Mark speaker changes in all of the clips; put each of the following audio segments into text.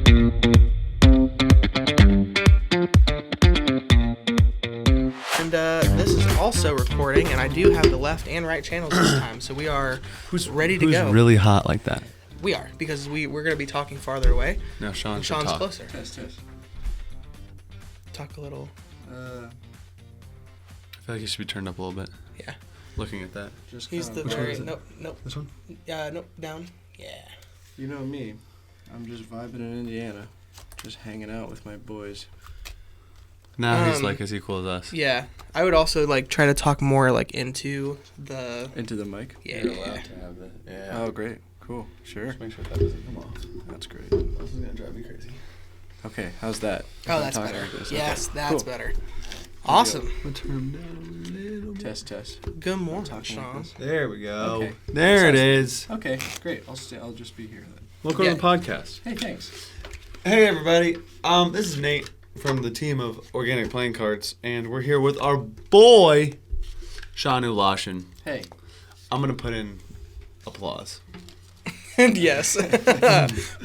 Speaker 1: And this is also recording, and I do have the left and right channels this time, so we are ready to go.
Speaker 2: Who's really hot like that?
Speaker 1: We are, because we're going to be talking farther away.
Speaker 2: No, Sean's
Speaker 1: closer.
Speaker 3: Test.
Speaker 1: Talk a little.
Speaker 2: I feel like he should be turned up a little bit.
Speaker 1: Yeah.
Speaker 2: Looking at that.
Speaker 3: Just
Speaker 1: He's the
Speaker 3: kinda-
Speaker 1: very... Nope.
Speaker 2: This one?
Speaker 1: Nope, down. Yeah.
Speaker 3: You know me. I'm just vibing in Indiana. Just hanging out with my boys.
Speaker 2: Now he's like as equal as us.
Speaker 1: Yeah. I would also, try to talk more, into the...
Speaker 3: Into the mic?
Speaker 1: Yeah.
Speaker 2: You're allowed to have that. Yeah.
Speaker 3: Oh, great. Cool. Sure.
Speaker 2: Just make sure that doesn't come off.
Speaker 3: That's great.
Speaker 2: This is going to drive me crazy.
Speaker 3: Okay, how's that?
Speaker 1: Oh,
Speaker 3: I'm
Speaker 1: that's
Speaker 3: talking
Speaker 1: better.
Speaker 3: like this.
Speaker 1: Yes,
Speaker 3: Okay,
Speaker 1: that's
Speaker 3: cool.
Speaker 1: better. Awesome.
Speaker 2: I'll turn him down a little bit.
Speaker 3: Test.
Speaker 1: Good morning,
Speaker 3: Talking like
Speaker 1: Sean.
Speaker 3: this.
Speaker 2: There we go.
Speaker 3: Okay.
Speaker 2: There it is.
Speaker 3: Okay, great. I'll just be here then.
Speaker 2: Welcome
Speaker 1: Yeah.
Speaker 2: to the podcast.
Speaker 3: Hey, thanks.
Speaker 2: Hey everybody. This is Nate from the team of Organic Playing Cards, and we're here with our boy, Shanu Lashin.
Speaker 3: Hey.
Speaker 2: I'm gonna put in applause.
Speaker 1: And yes.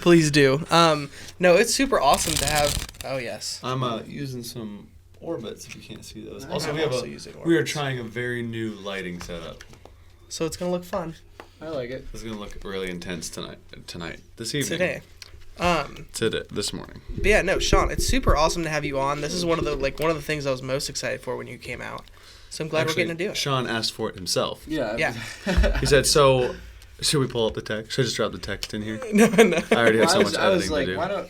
Speaker 1: Please do. No, it's super awesome to have... Oh, yes.
Speaker 2: I'm using some orbits if you can't see those.
Speaker 1: I'm
Speaker 2: Also,
Speaker 1: also using
Speaker 2: we are
Speaker 1: orbits.
Speaker 2: trying a very new lighting setup.
Speaker 1: So it's going to look fun.
Speaker 3: I like it.
Speaker 2: It's gonna look really intense this evening.
Speaker 1: Today.
Speaker 2: This morning.
Speaker 1: But yeah, no, Sean, it's super awesome to have you on. This is one of the things I was most excited for when you came out. So I'm glad we're getting to do it.
Speaker 2: Sean asked for it himself.
Speaker 3: Yeah.
Speaker 1: Yeah.
Speaker 2: He said, "So, should we pull up the text? Should I just drop the text in here?"
Speaker 1: No.
Speaker 2: I already have so much
Speaker 3: I was
Speaker 2: editing
Speaker 3: like,
Speaker 2: to do.
Speaker 3: why don't...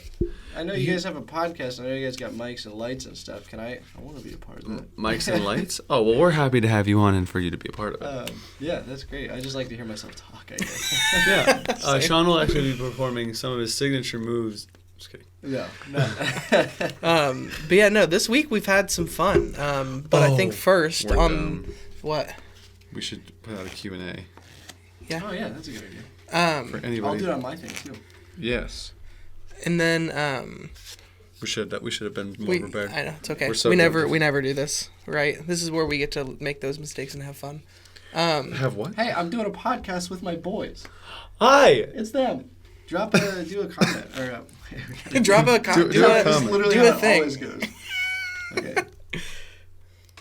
Speaker 3: I know you guys have a podcast. I know you guys got mics and lights and stuff. I want to be a part of that.
Speaker 2: Mics and lights? Oh, well, we're happy to have you on and for you to be a part of it.
Speaker 3: Yeah, that's great. I just like to hear myself talk, I guess.
Speaker 2: Yeah. Sean will actually be performing some of his signature moves. Just kidding.
Speaker 3: No.
Speaker 1: But yeah, no, this week we've had some fun. But I think first
Speaker 2: we're
Speaker 1: on...
Speaker 2: done.
Speaker 1: What?
Speaker 2: We should put out a Q&A.
Speaker 1: Yeah.
Speaker 3: Oh, yeah, that's a good idea.
Speaker 2: For anybody.
Speaker 3: I'll do it on my thing, too.
Speaker 2: Yes.
Speaker 1: And then...
Speaker 2: We should have been more prepared.
Speaker 1: I know, it's okay.
Speaker 2: We're so
Speaker 1: we
Speaker 2: good.
Speaker 1: never do this, right? This is where we get to make those mistakes and have fun.
Speaker 2: Have what?
Speaker 3: Hey, I'm doing a podcast with my boys.
Speaker 2: Hi!
Speaker 3: It's them. Do a comment. Or,
Speaker 1: Drop a comment.
Speaker 2: Do a
Speaker 3: That's
Speaker 2: comment.
Speaker 3: literally
Speaker 1: Do
Speaker 3: how
Speaker 1: a
Speaker 3: it
Speaker 1: thing.
Speaker 3: always goes. Okay.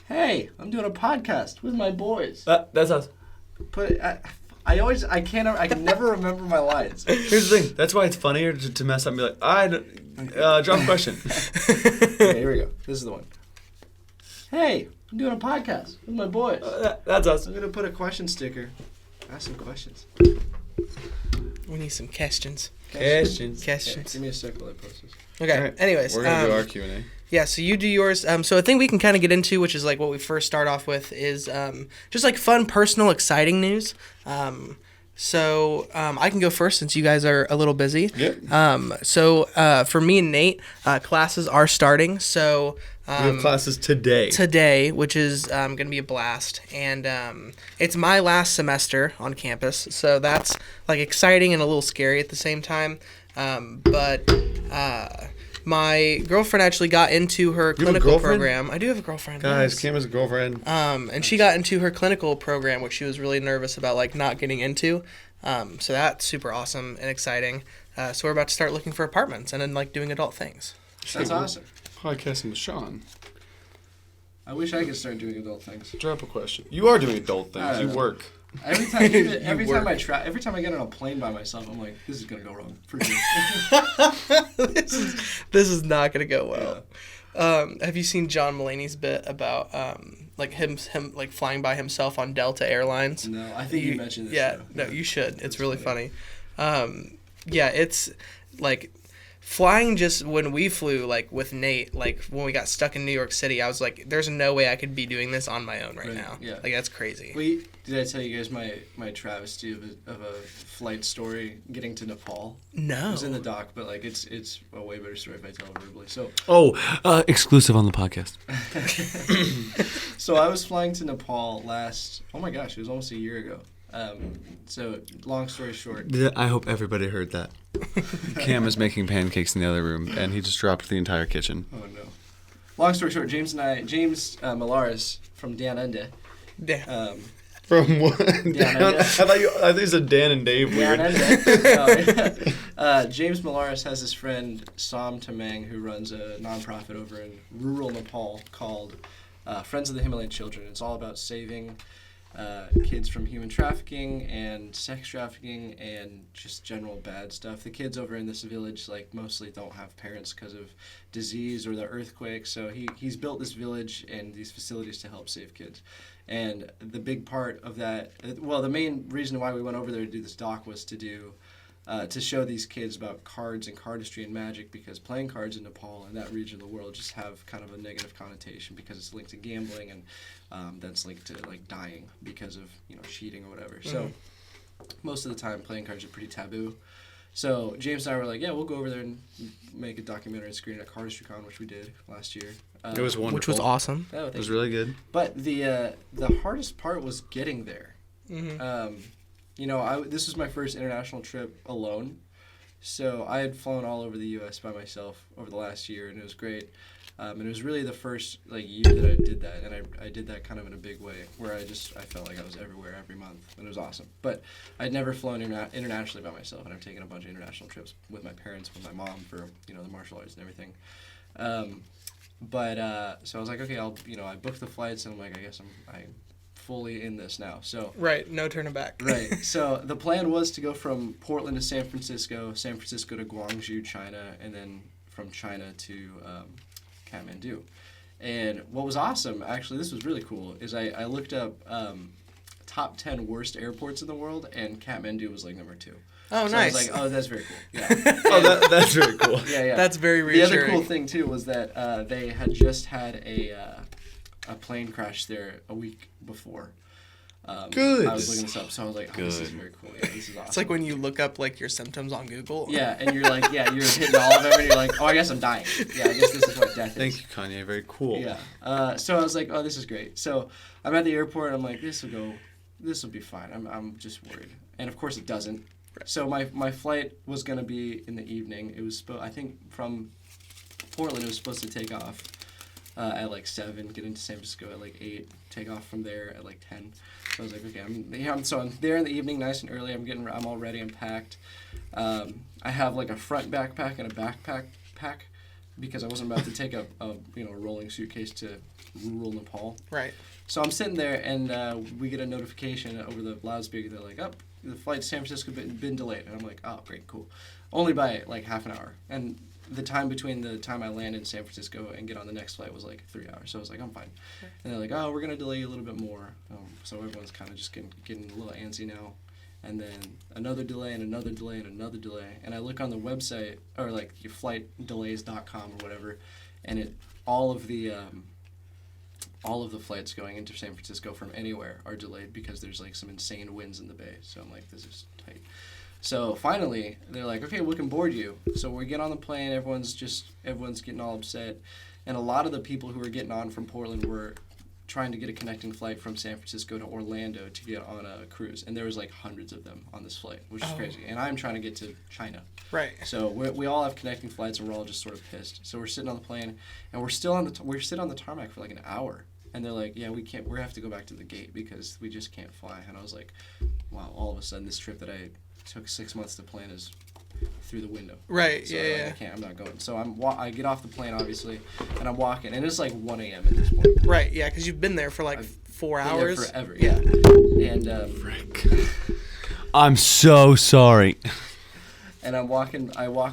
Speaker 3: Hey, I'm doing a podcast with my boys.
Speaker 2: That's us.
Speaker 3: I can never remember my lines.
Speaker 2: Here's the thing. That's why it's funnier to mess up and be like, drop a question.
Speaker 3: Okay, here we go. This is the one. Hey, I'm doing a podcast with my boys.
Speaker 2: That's us.
Speaker 3: I'm gonna put a question sticker. Ask some questions.
Speaker 1: We need some questions.
Speaker 2: Questions.
Speaker 1: Questions.
Speaker 3: Give me a sec while I post this.
Speaker 1: Okay.
Speaker 2: All right.
Speaker 1: Anyways,
Speaker 2: We're going to do our Q&A.
Speaker 1: yeah. So you do yours. So a thing we can kind of get into, which is what we first start off with, is just fun, personal, exciting news. So I can go first since you guys are a little busy.
Speaker 2: Yep.
Speaker 1: So for me and Nate, classes are starting. So
Speaker 2: We have classes today.
Speaker 1: which is going to be a blast, and it's my last semester on campus, so that's exciting and a little scary at the same time. But my girlfriend actually got into her
Speaker 2: You have a
Speaker 1: clinical
Speaker 2: girlfriend?
Speaker 1: program. I do have a girlfriend,
Speaker 2: Guys,
Speaker 1: yes.
Speaker 2: Cam has a girlfriend.
Speaker 1: And she got into her clinical program, which she was really nervous about not getting into. So that's super awesome and exciting. So we're about to start looking for apartments and then doing adult things.
Speaker 3: That's awesome.
Speaker 2: Podcasting with Sean.
Speaker 3: I wish I could start doing adult things.
Speaker 2: Drop a question. You are doing adult things. You work.
Speaker 3: Every time I get on a plane by myself, I'm like, this is gonna go wrong for sure.
Speaker 1: This is not gonna go well. Have you seen John Mulaney's bit about him flying by himself on Delta Airlines?
Speaker 3: No, I think you mentioned this.
Speaker 1: Yeah,
Speaker 3: show.
Speaker 1: no, you should. It's really funny. Yeah, it's flying just when we flew with Nate, when we got stuck in New York City, I was like, there's no way I could be doing this on my own right now.
Speaker 3: Yeah.
Speaker 1: That's crazy.
Speaker 3: Did I tell you guys my travesty of a flight story getting to Nepal?
Speaker 1: No.
Speaker 3: It was in the doc, but it's a way better story if I tell it verbally. So
Speaker 2: Exclusive on the podcast.
Speaker 3: So I was flying to Nepal oh my gosh, it was almost a year ago. So long story short.
Speaker 2: I hope everybody heard that. Cam is making pancakes in the other room, and he just dropped the entire kitchen.
Speaker 3: Oh no. Long story short, James Malaris from Down Under.
Speaker 1: Yeah.
Speaker 2: From what?
Speaker 3: Down Under.
Speaker 2: I thought you said Dan and Dave
Speaker 3: Down
Speaker 2: weird.
Speaker 3: Under. James Malaris has his friend Sam Tamang, who runs a nonprofit over in rural Nepal called Friends of the Himalayan Children. It's all about saving kids from human trafficking and sex trafficking and just general bad stuff. The kids over in this village mostly don't have parents because of disease or the earthquake, so he's built this village and these facilities to help save kids. And the big part of that, the main reason why we went over there to do this doc was to show these kids about cards and cardistry and magic, because playing cards in Nepal and that region of the world just have kind of a negative connotation because it's linked to gambling and that's linked to dying because of cheating or whatever. Mm-hmm. So most of the time playing cards are pretty taboo. So James and I were like, yeah, we'll go over there and make a documentary and screen at CardistryCon, which we did last year.
Speaker 2: It was wonderful.
Speaker 1: Which was awesome.
Speaker 2: It was really good.
Speaker 3: But the hardest part was getting there. Mm-hmm. This was my first international trip alone, so I had flown all over the U.S. by myself over the last year, and it was great. And it was really the first year that I did that, and I did that kind of in a big way, where I felt like I was everywhere every month, and it was awesome. But I'd never flown internationally by myself, and I've taken a bunch of international trips with my parents, with my mom for the martial arts and everything. So I was like, okay, I booked the flights, and I'm like, I guess I'm fully in this now. So
Speaker 1: right, no turning back.
Speaker 3: Right. So the plan was to go from Portland to San Francisco to Guangzhou, China, and then from China to Kathmandu. And what was awesome, actually, this was really cool, is I looked up top 10 worst airports in the world, and Kathmandu was number 2.
Speaker 1: Oh,
Speaker 3: so
Speaker 1: nice.
Speaker 3: I was like, oh, that's very cool. Yeah.
Speaker 2: That's very cool.
Speaker 3: Yeah.
Speaker 1: That's very reassuring.
Speaker 3: The other cool thing, too, was that they had just had a plane crash there a week before.
Speaker 2: Good.
Speaker 3: I was looking this up, so I was like, this is very cool. Yeah, this is awesome.
Speaker 1: It's like when you look up your symptoms on Google.
Speaker 3: Yeah, and you're like, you're hitting all of them, and you're like, oh, I guess I'm dying. Yeah, I guess this is what death is.
Speaker 2: Thank you, Kanye. Very cool.
Speaker 3: Yeah. So I was like, oh, this is great. So I'm at the airport, and I'm like, this will be fine. I'm just worried. And of course it doesn't. Right. So my flight was going to be in the evening. It was, I think from Portland, it was supposed to take off at 7, get into San Francisco at 8, take off from there at 10. So I was like, okay, I'm there in the evening, nice and early. I'm all ready. I'm packed. I have a front backpack and a backpack because I wasn't about to take a rolling suitcase to rural Nepal.
Speaker 1: Right.
Speaker 3: So I'm sitting there, and we get a notification over the loudspeaker. They're like, oh, the flight to San Francisco been delayed. And I'm like, oh, great, cool. Only by half an hour. And the time between the time I land in San Francisco and get on the next flight was 3 hours. So I was like, I'm fine. Okay. And they're like, oh, we're going to delay you a little bit more. So everyone's kind of just getting a little antsy now. And then another delay and another delay and another delay. And I look on the website, or your flightdelays.com or whatever, and all of the flights going into San Francisco from anywhere are delayed because there's some insane winds in the bay. So I'm like, this is tight. So finally, they're like, okay, we can board you. So we get on the plane, everyone's getting all upset. And a lot of the people who were getting on from Portland were trying to get a connecting flight from San Francisco to Orlando to get on a cruise. And there was hundreds of them on this flight, which is crazy. And I'm trying to get to China.
Speaker 1: Right.
Speaker 3: So we all have connecting flights, and we're all just sort of pissed. So we're sitting on the plane, and we're still on the tarmac for an hour. And they're like, yeah, we have to go back to the gate because we just can't fly. And I was like, wow, all of a sudden this trip that I took 6 months to plan is through the window.
Speaker 1: Right.
Speaker 3: So
Speaker 1: yeah.
Speaker 3: I'm not going. So I get off the plane, obviously, and I'm walking, and it's 1 a.m. at this point.
Speaker 1: Right. Yeah, because you've been there for 4 hours.
Speaker 3: Been there forever. Yeah. And
Speaker 2: frick. I'm so sorry.
Speaker 3: And I walk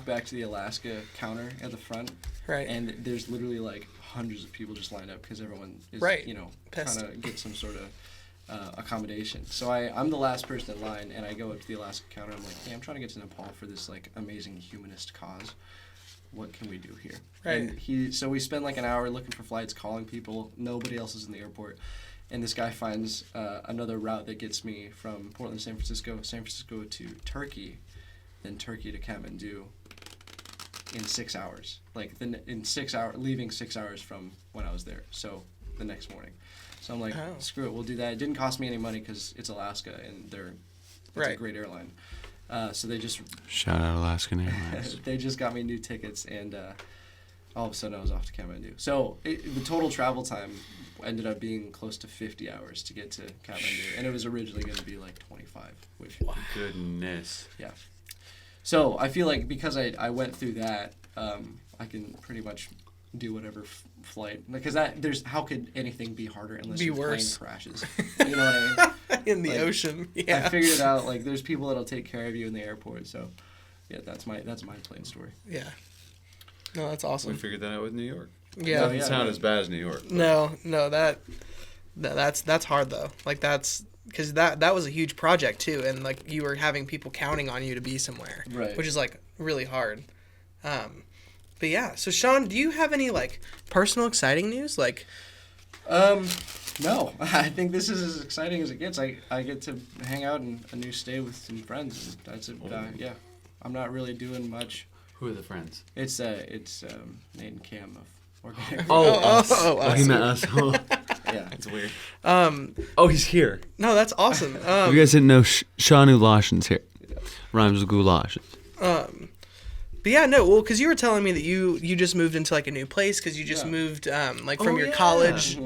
Speaker 3: back to the Alaska counter at the front.
Speaker 1: Right.
Speaker 3: And there's literally hundreds of people just lined up because everyone is
Speaker 1: pissed.
Speaker 3: trying to get some sort of accommodation. So I'm the last person in line, and I go up to the Alaska counter. I'm like, hey, I'm trying to get to Nepal for this amazing humanist cause. What can we do here?
Speaker 1: Right.
Speaker 3: And so we spend an hour looking for flights, calling people. Nobody else is in the airport. And this guy finds another route that gets me from Portland to San Francisco to Turkey, then Turkey to Kathmandu in 6 hours. In 6 hours, leaving 6 hours from when I was there. So the next morning. So I'm like, screw it, we'll do that. It didn't cost me any money because it's Alaska and it's a great airline. So they just
Speaker 2: shout out Alaskan Airlines.
Speaker 3: They just got me new tickets, and all of a sudden I was off to Kathmandu. So the total travel time ended up being close to 50 hours to get to Kathmandu, and it was originally going to be 25. Which
Speaker 2: goodness.
Speaker 3: Yeah. So I feel like because I went through that, I can pretty much do whatever flight, because how could anything be harder unless
Speaker 1: Be
Speaker 3: your
Speaker 1: worse.
Speaker 3: plane crashes? You know what I mean?
Speaker 1: In the
Speaker 3: Like,
Speaker 1: ocean.
Speaker 3: I
Speaker 1: Yeah.
Speaker 3: figured it out. Like there's people that'll take care of you in the airport. So yeah, that's my plane story.
Speaker 1: Yeah. No, that's
Speaker 2: We
Speaker 1: awesome.
Speaker 2: figured that out with New York.
Speaker 1: Yeah.
Speaker 2: Doesn't
Speaker 3: yeah,
Speaker 2: sound
Speaker 3: no.
Speaker 2: as bad as New York.
Speaker 1: No, that's hard though. Like that's because that was a huge project too, and like you were having people counting on you to be somewhere,
Speaker 3: Right.
Speaker 1: which is like really hard. But yeah, so Sean, do you have any like personal exciting news? Like,
Speaker 3: No, I think this is as exciting as it gets. I get to hang out in a new state with some friends, and that's it. Yeah, I'm not really doing much.
Speaker 2: Who are the friends?
Speaker 3: It's Nate and Cam of Organic.
Speaker 2: He
Speaker 1: us.
Speaker 2: meant us. Oh,
Speaker 3: Yeah.
Speaker 2: that's weird.
Speaker 1: um,
Speaker 2: Oh, he's here.
Speaker 1: no, that's awesome.
Speaker 2: If you guys didn't know, Shanu Lashon's here. Rhymes with goulash.
Speaker 1: But yeah, no, well, because you were telling me that you just moved into like a new place because you just
Speaker 3: Yeah.
Speaker 1: moved like from
Speaker 2: Oh,
Speaker 1: your
Speaker 2: yeah.
Speaker 1: college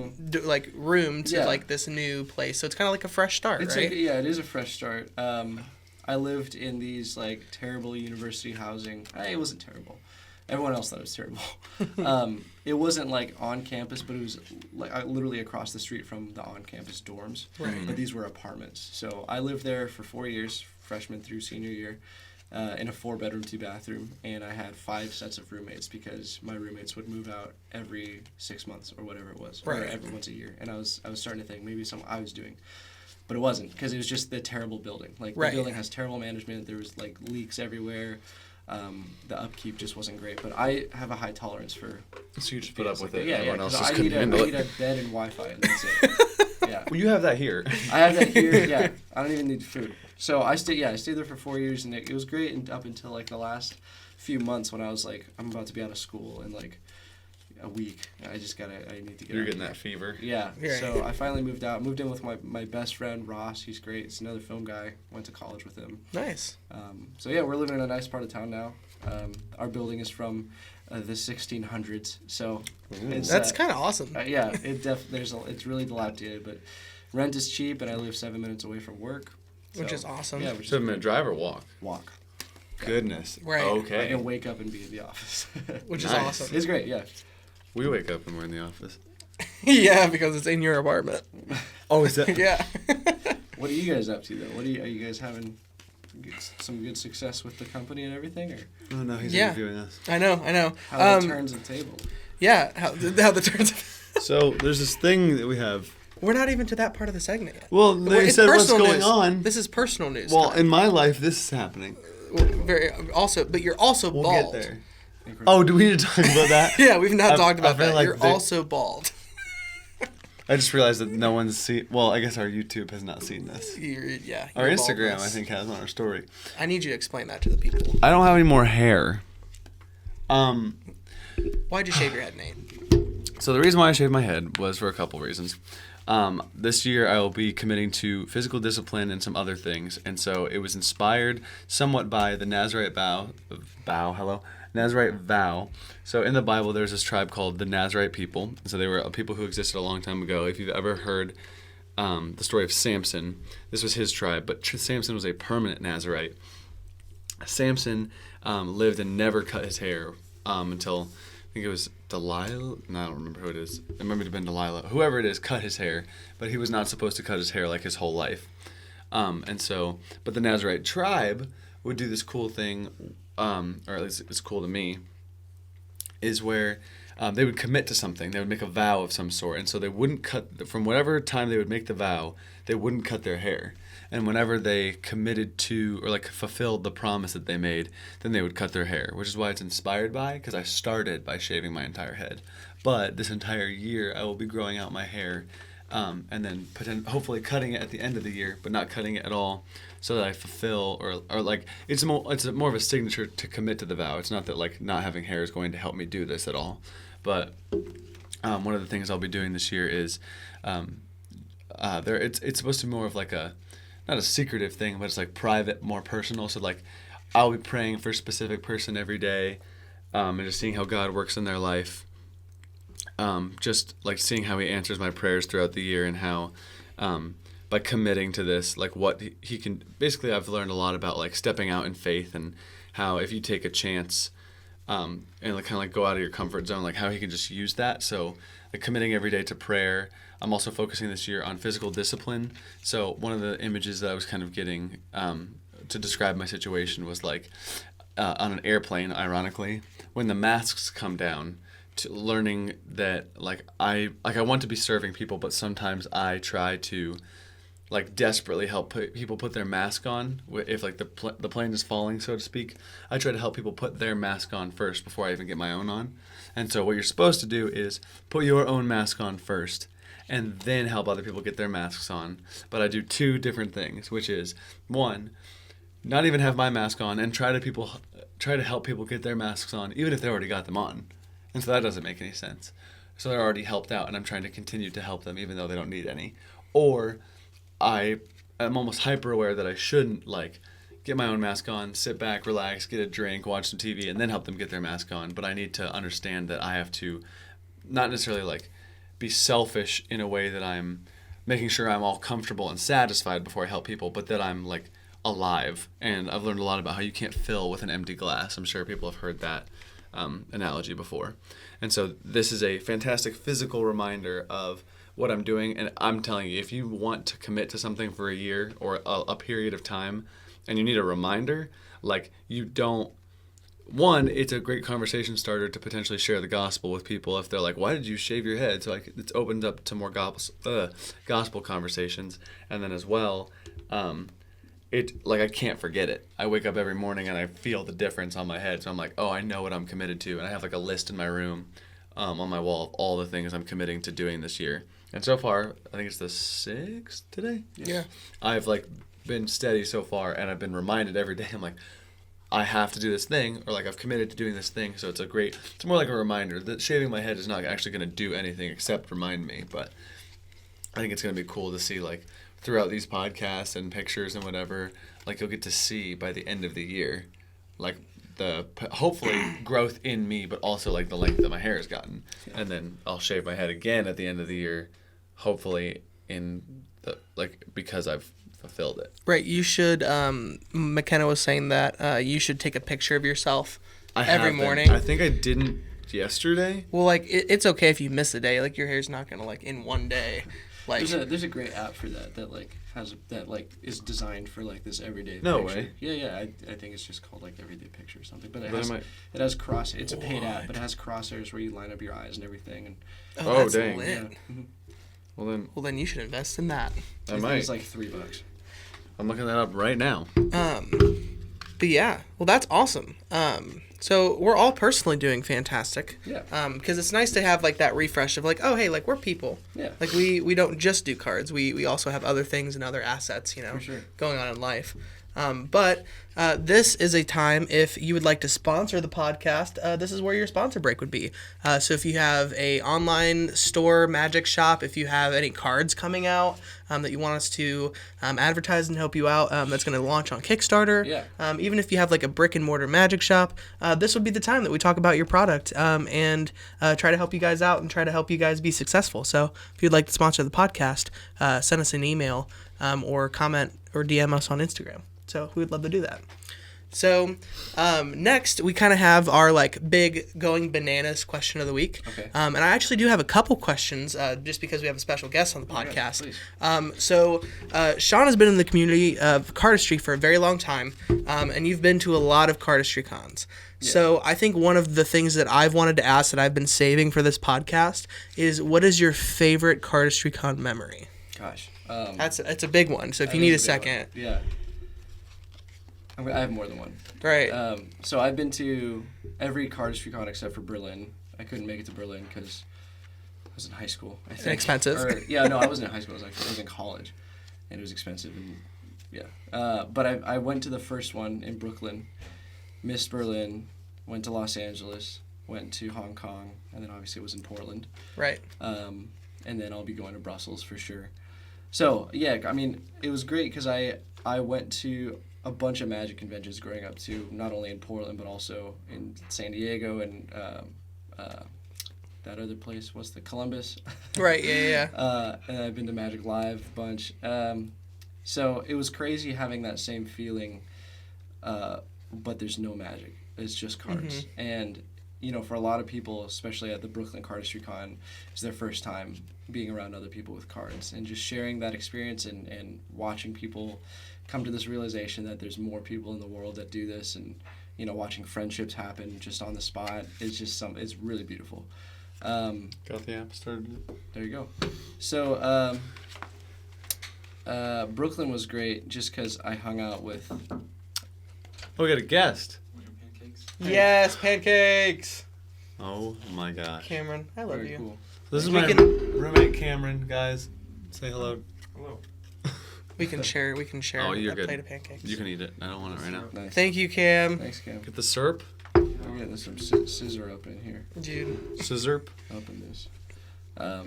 Speaker 1: like room to
Speaker 3: Yeah.
Speaker 1: like this new place, so it's kind of like a fresh start,
Speaker 3: It's
Speaker 1: right?
Speaker 3: it is a fresh start. I lived in these like terrible university housing. It wasn't terrible. Everyone else thought it was terrible. It wasn't like on campus, but it was like literally across the street from the on-campus dorms.
Speaker 1: Right.
Speaker 3: But these were apartments. So I lived there for 4 years, freshman through senior year, in a 4-bedroom, 2-bathroom, and I had 5 sets of roommates because my roommates would move out every 6 months or whatever it was, or
Speaker 1: Right.
Speaker 3: every once a year. And I was starting to think maybe something I was doing. But it wasn't, because it was just the terrible building. Like,
Speaker 1: Right.
Speaker 3: the building has terrible management. There was, like, leaks everywhere. The upkeep just wasn't great. But I have a high tolerance for...
Speaker 2: So you just put up with it.
Speaker 3: Yeah,
Speaker 2: Everyone else
Speaker 3: 'cause
Speaker 2: just
Speaker 3: I
Speaker 2: couldn't
Speaker 3: need, I
Speaker 2: handle
Speaker 3: need
Speaker 2: it.
Speaker 3: a bed and Wi-Fi, and that's it. Yeah.
Speaker 2: Well, you have that here.
Speaker 3: I have that here, yeah. I don't even need food. So I stayed there for 4 years, and it was great and up until, like, the last few months when I was, like, I'm about to be out of school in, like, a week. I need to get
Speaker 2: You're
Speaker 3: out.
Speaker 2: getting that fever.
Speaker 3: Yeah.
Speaker 1: Right.
Speaker 3: So I finally moved out. Moved in with my best friend Ross. He's great. He's another film guy. Went to college with him.
Speaker 1: Nice.
Speaker 3: So yeah, we're living in a nice part of town now. Our building is from the 1600s. So it's,
Speaker 1: That's kind of awesome.
Speaker 3: yeah. It's really dilapidated, but rent is cheap, and I live 7 minutes away from work.
Speaker 1: Which
Speaker 3: So,
Speaker 1: is awesome.
Speaker 3: Yeah, which is
Speaker 2: 7-minute drive or walk?
Speaker 3: walk.
Speaker 2: Goodness.
Speaker 1: Right.
Speaker 3: I
Speaker 2: Okay.
Speaker 3: can wake up and be in the office.
Speaker 1: Which is
Speaker 2: Nice.
Speaker 1: awesome.
Speaker 3: It's great. Yeah.
Speaker 2: We wake up and we're in the office.
Speaker 1: Yeah, because it's in your apartment.
Speaker 2: Oh, is that?
Speaker 1: Yeah.
Speaker 3: What are you guys up to though? Are you guys having some good success with the company and everything, or
Speaker 2: Oh no, he's
Speaker 1: Yeah.
Speaker 2: interviewing us.
Speaker 1: I know.
Speaker 3: how the turns of the table?
Speaker 1: Yeah, how the turns.
Speaker 2: So there's this thing that we have.
Speaker 1: We're not even to that part of the segment yet.
Speaker 2: Well, they
Speaker 1: It's
Speaker 2: said what's
Speaker 1: personal
Speaker 2: going
Speaker 1: news.
Speaker 2: on.
Speaker 1: This is personal news.
Speaker 2: Well,
Speaker 1: time.
Speaker 2: in my life, this is happening.
Speaker 1: Very also, but you're also
Speaker 2: We'll
Speaker 1: bald.
Speaker 2: get there. Oh, do we need to talk about that?
Speaker 1: Yeah, we've not
Speaker 2: I-
Speaker 1: talked
Speaker 2: I
Speaker 1: about
Speaker 2: feel
Speaker 1: that.
Speaker 2: like
Speaker 1: You're
Speaker 2: they-
Speaker 1: also bald.
Speaker 2: I just realized that no one's seen. Well, I guess our YouTube has not seen this.
Speaker 1: Yeah.
Speaker 2: Our
Speaker 1: your
Speaker 2: Instagram,
Speaker 1: baldness.
Speaker 2: I think, has on our story.
Speaker 1: I need you to explain that to the people.
Speaker 2: I don't have any more hair.
Speaker 1: Why'd you shave your head, Nate?
Speaker 2: So the reason why I shaved my head was for a couple reasons. This year I will be committing to physical discipline and some other things, and so it was inspired somewhat by the Nazarite Nazarite vow. So in the Bible, there's this tribe called the Nazarite people. So they were people who existed a long time ago. If you've ever heard the story of Samson, this was his tribe, but Samson was a permanent Nazarite. Samson lived and never cut his hair until I think it was Delilah. No, I don't remember who it is. I remember it to have been Delilah. Whoever it is cut his hair, but he was not supposed to cut his hair like his whole life. But the Nazarite tribe would do this cool thing, or at least it's cool to me, is where they would commit to something. They would make a vow of some sort, and so they wouldn't cut from whatever time they would make the vow. They wouldn't cut their hair, and whenever they committed to or like fulfilled the promise that they made, then they would cut their hair. Which is why it's inspired by, because I started by shaving my entire head, but this entire year I will be growing out my hair, and then hopefully cutting it at the end of the year, but not cutting it at all, so that I fulfill or like it's more of a signature to commit to the vow. It's not that like not having hair is going to help me do this at all, but one of the things I'll be doing this year is it's supposed to be more of like not a secretive thing, but it's like private, more personal. So like I'll be praying for a specific person every day, and just seeing how God works in their life. Just like seeing how he answers my prayers throughout the year, and how by committing to this, like what he can basically, I've learned a lot about like stepping out in faith and how if you take a chance and like kind of like go out of your comfort zone, like how he can just use that. So like committing every day to prayer. I'm also focusing this year on physical discipline. So one of the images that I was kind of getting to describe my situation was like on an airplane, ironically, when the masks come down, to learning that like I want to be serving people, but sometimes I try to like desperately help people put their mask on. If like the plane is falling, so to speak, I try to help people put their mask on first before I even get my own on. And so what you're supposed to do is put your own mask on first and then help other people get their masks on. But I do two different things, which is one, not even have my mask on and try to help people get their masks on even if they already got them on. And so that doesn't make any sense. So they're already helped out and I'm trying to continue to help them even though they don't need any. Or I am almost hyper aware that I shouldn't like get my own mask on, sit back, relax, get a drink, watch some TV, and then help them get their mask on. But I need to understand that I have to not necessarily like be selfish in a way that I'm making sure I'm all comfortable and satisfied before I help people, but that I'm like alive. And I've learned a lot about how you can't fill with an empty glass. I'm sure people have heard that analogy before. And so this is a fantastic physical reminder of what I'm doing. And I'm telling you, if you want to commit to something for a year or a period of time and you need a reminder, like you don't, one, it's a great conversation starter to potentially share the gospel with people if they're like, why did you shave your head? So like it's opened up to more gospel conversations. And then as well, it like I can't forget it. I wake up every morning and I feel the difference on my head. So I'm like, oh, I know what I'm committed to. And I have like a list in my room on my wall of all the things I'm committing to doing this year. And so far, I think it's the 6th today.
Speaker 1: Yeah.
Speaker 2: I've like been steady so far, and I've been reminded every day. I'm like, I have to do this thing, or like I've committed to doing this thing. So it's more like a reminder that shaving my head is not actually going to do anything except remind me. But I think it's going to be cool to see like throughout these podcasts and pictures and whatever, like you'll get to see by the end of the year, like the hopefully growth in me, but also like the length that my hair has gotten. And then I'll shave my head again at the end of the year, hopefully in the like because I've fulfilled it.
Speaker 1: Right. You should. McKenna was saying that you should take a picture of yourself every morning.
Speaker 2: I think I didn't yesterday.
Speaker 1: Well, like it's okay if you miss a day. Like your hair's not gonna like in one day. Like
Speaker 3: there's a great app for that like is designed for like this everyday
Speaker 2: No
Speaker 3: picture.
Speaker 2: way.
Speaker 3: Yeah. I think it's just called like Everyday Picture or something. But it has cross. It's a paid app, but it has crosshairs where you line up your eyes and everything. And
Speaker 1: that's
Speaker 2: dang.
Speaker 1: lit.
Speaker 3: yeah. Mm-hmm.
Speaker 2: Well
Speaker 1: then you should invest in that.
Speaker 2: I might.
Speaker 3: It's like $3.
Speaker 2: I'm looking that up right now.
Speaker 1: But yeah, well that's awesome. So we're all personally doing fantastic.
Speaker 3: Yeah.
Speaker 1: Because it's nice to have like that refresh of like, oh hey, like we're people.
Speaker 3: Yeah.
Speaker 1: Like we don't just do cards. We also have other things and other assets,
Speaker 3: For sure.
Speaker 1: going on in life. But this is a time if you would like to sponsor the podcast, this is where your sponsor break would be. So if you have a online store, magic shop, if you have any cards coming out that you want us to advertise and help you out, that's going to launch on Kickstarter.
Speaker 3: Yeah.
Speaker 1: Even if you have like a brick and mortar magic shop, this would be the time that we talk about your product and try to help you guys out and try to help you guys be successful. So if you'd like to sponsor the podcast, send us an email or comment or DM us on Instagram. So we would love to do that. So next, we kind of have our like big going bananas question of the week.
Speaker 3: Okay.
Speaker 1: And I actually do have a couple questions just because we have a special guest on the podcast.
Speaker 3: Yeah,
Speaker 1: So Sean has been in the community of cardistry for a very long time, and you've been to a lot of cardistry cons. Yeah. So I think one of the things that I've wanted to ask that I've been saving for this podcast is, what is your favorite cardistry con memory?
Speaker 3: Gosh.
Speaker 1: That's a big one. So if you need a second.
Speaker 3: Yeah. I have more than one.
Speaker 1: Right.
Speaker 3: So I've been to every cardistry con except for Berlin. I couldn't make it to Berlin because I was in high school, I think.
Speaker 1: Expensive.
Speaker 3: I wasn't in high school. I was in college, and it was expensive. And yeah. But I went to the first one in Brooklyn, missed Berlin, went to Los Angeles, went to Hong Kong, and then obviously it was in Portland.
Speaker 1: Right.
Speaker 3: And then I'll be going to Brussels for sure. So yeah, I mean, it was great because I went to a bunch of magic conventions growing up too, not only in Portland but also in San Diego and that other place. What's the Columbus?
Speaker 1: Right. Yeah.
Speaker 3: And I've been to Magic Live a bunch. So it was crazy having that same feeling but there's no magic. It's just cards. And, for a lot of people, especially at the Brooklyn Cardistry Con, it's their first time being around other people with cards. And just sharing that experience and watching people come to this realization that there's more people in the world that do this, and, watching friendships happen just on the spot is just it's really beautiful.
Speaker 2: Got the app started.
Speaker 3: There you go. So, Brooklyn was great just because I hung out with...
Speaker 2: Oh, we got a guest.
Speaker 1: Yes, pancakes.
Speaker 2: Oh my gosh.
Speaker 1: Cameron, I love
Speaker 3: Very
Speaker 1: you.
Speaker 3: cool.
Speaker 2: This is
Speaker 1: We
Speaker 2: my
Speaker 1: can-
Speaker 2: roommate Cameron, guys. Say hello.
Speaker 4: Hello.
Speaker 1: We can share.
Speaker 2: Oh, you're
Speaker 1: a
Speaker 2: good.
Speaker 1: plate of pancakes.
Speaker 2: You can eat it. I don't want it right now.
Speaker 3: Nice.
Speaker 1: Thank you, Cam.
Speaker 3: Thanks, Cam.
Speaker 2: Get the syrup.
Speaker 3: We're getting some scissor up in here.
Speaker 1: Dude.
Speaker 2: Scissorp.
Speaker 3: Open this.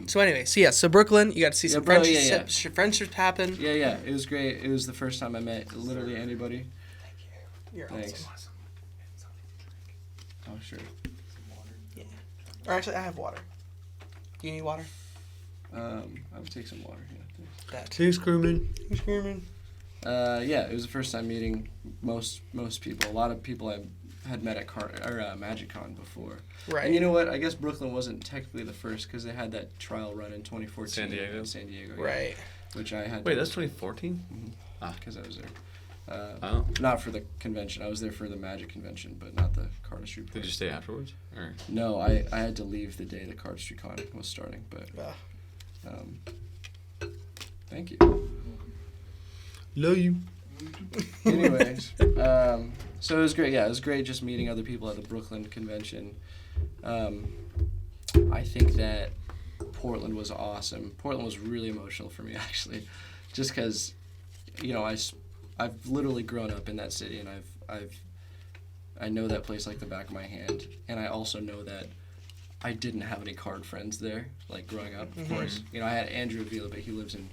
Speaker 1: So anyway, so Brooklyn, you got to see some
Speaker 3: bro,
Speaker 1: friendships happen.
Speaker 3: Yeah. It was great. It was the first time I met literally anybody.
Speaker 1: You're
Speaker 3: Thanks.
Speaker 1: awesome.
Speaker 3: Oh, sure.
Speaker 1: Or actually, I have water. Do you need water?
Speaker 3: I would take some water. Yeah.
Speaker 1: That.
Speaker 2: Thanks, Crewman.
Speaker 1: Thanks, Cameron.
Speaker 3: Yeah, it was the first time meeting most people. A lot of people I had met at MagicCon before.
Speaker 1: Right.
Speaker 3: And you know what? I guess Brooklyn wasn't technically the first because they had that trial run in 2014.
Speaker 2: San Diego?
Speaker 3: in San Diego. Yeah,
Speaker 1: Right.
Speaker 3: which I had.
Speaker 2: Wait, that's 2014?
Speaker 3: Because I was there.
Speaker 2: Oh.
Speaker 3: Not for the convention. I was there for the Magic convention, but not the Cardistry.
Speaker 2: Did
Speaker 3: part.
Speaker 2: you stay afterwards? Or?
Speaker 3: No, I had to leave the day the Cardistry Con was starting, but thank you.
Speaker 2: Love you.
Speaker 3: Anyways, so it was great. Yeah, it was great just meeting other people at the Brooklyn convention. I think that Portland was awesome. Portland was really emotional for me, actually, just because, I've literally grown up in that city, and I know that place like the back of my hand, and I also know that I didn't have any card friends there, like growing up. Of course, I had Andrew Avila, but he lives in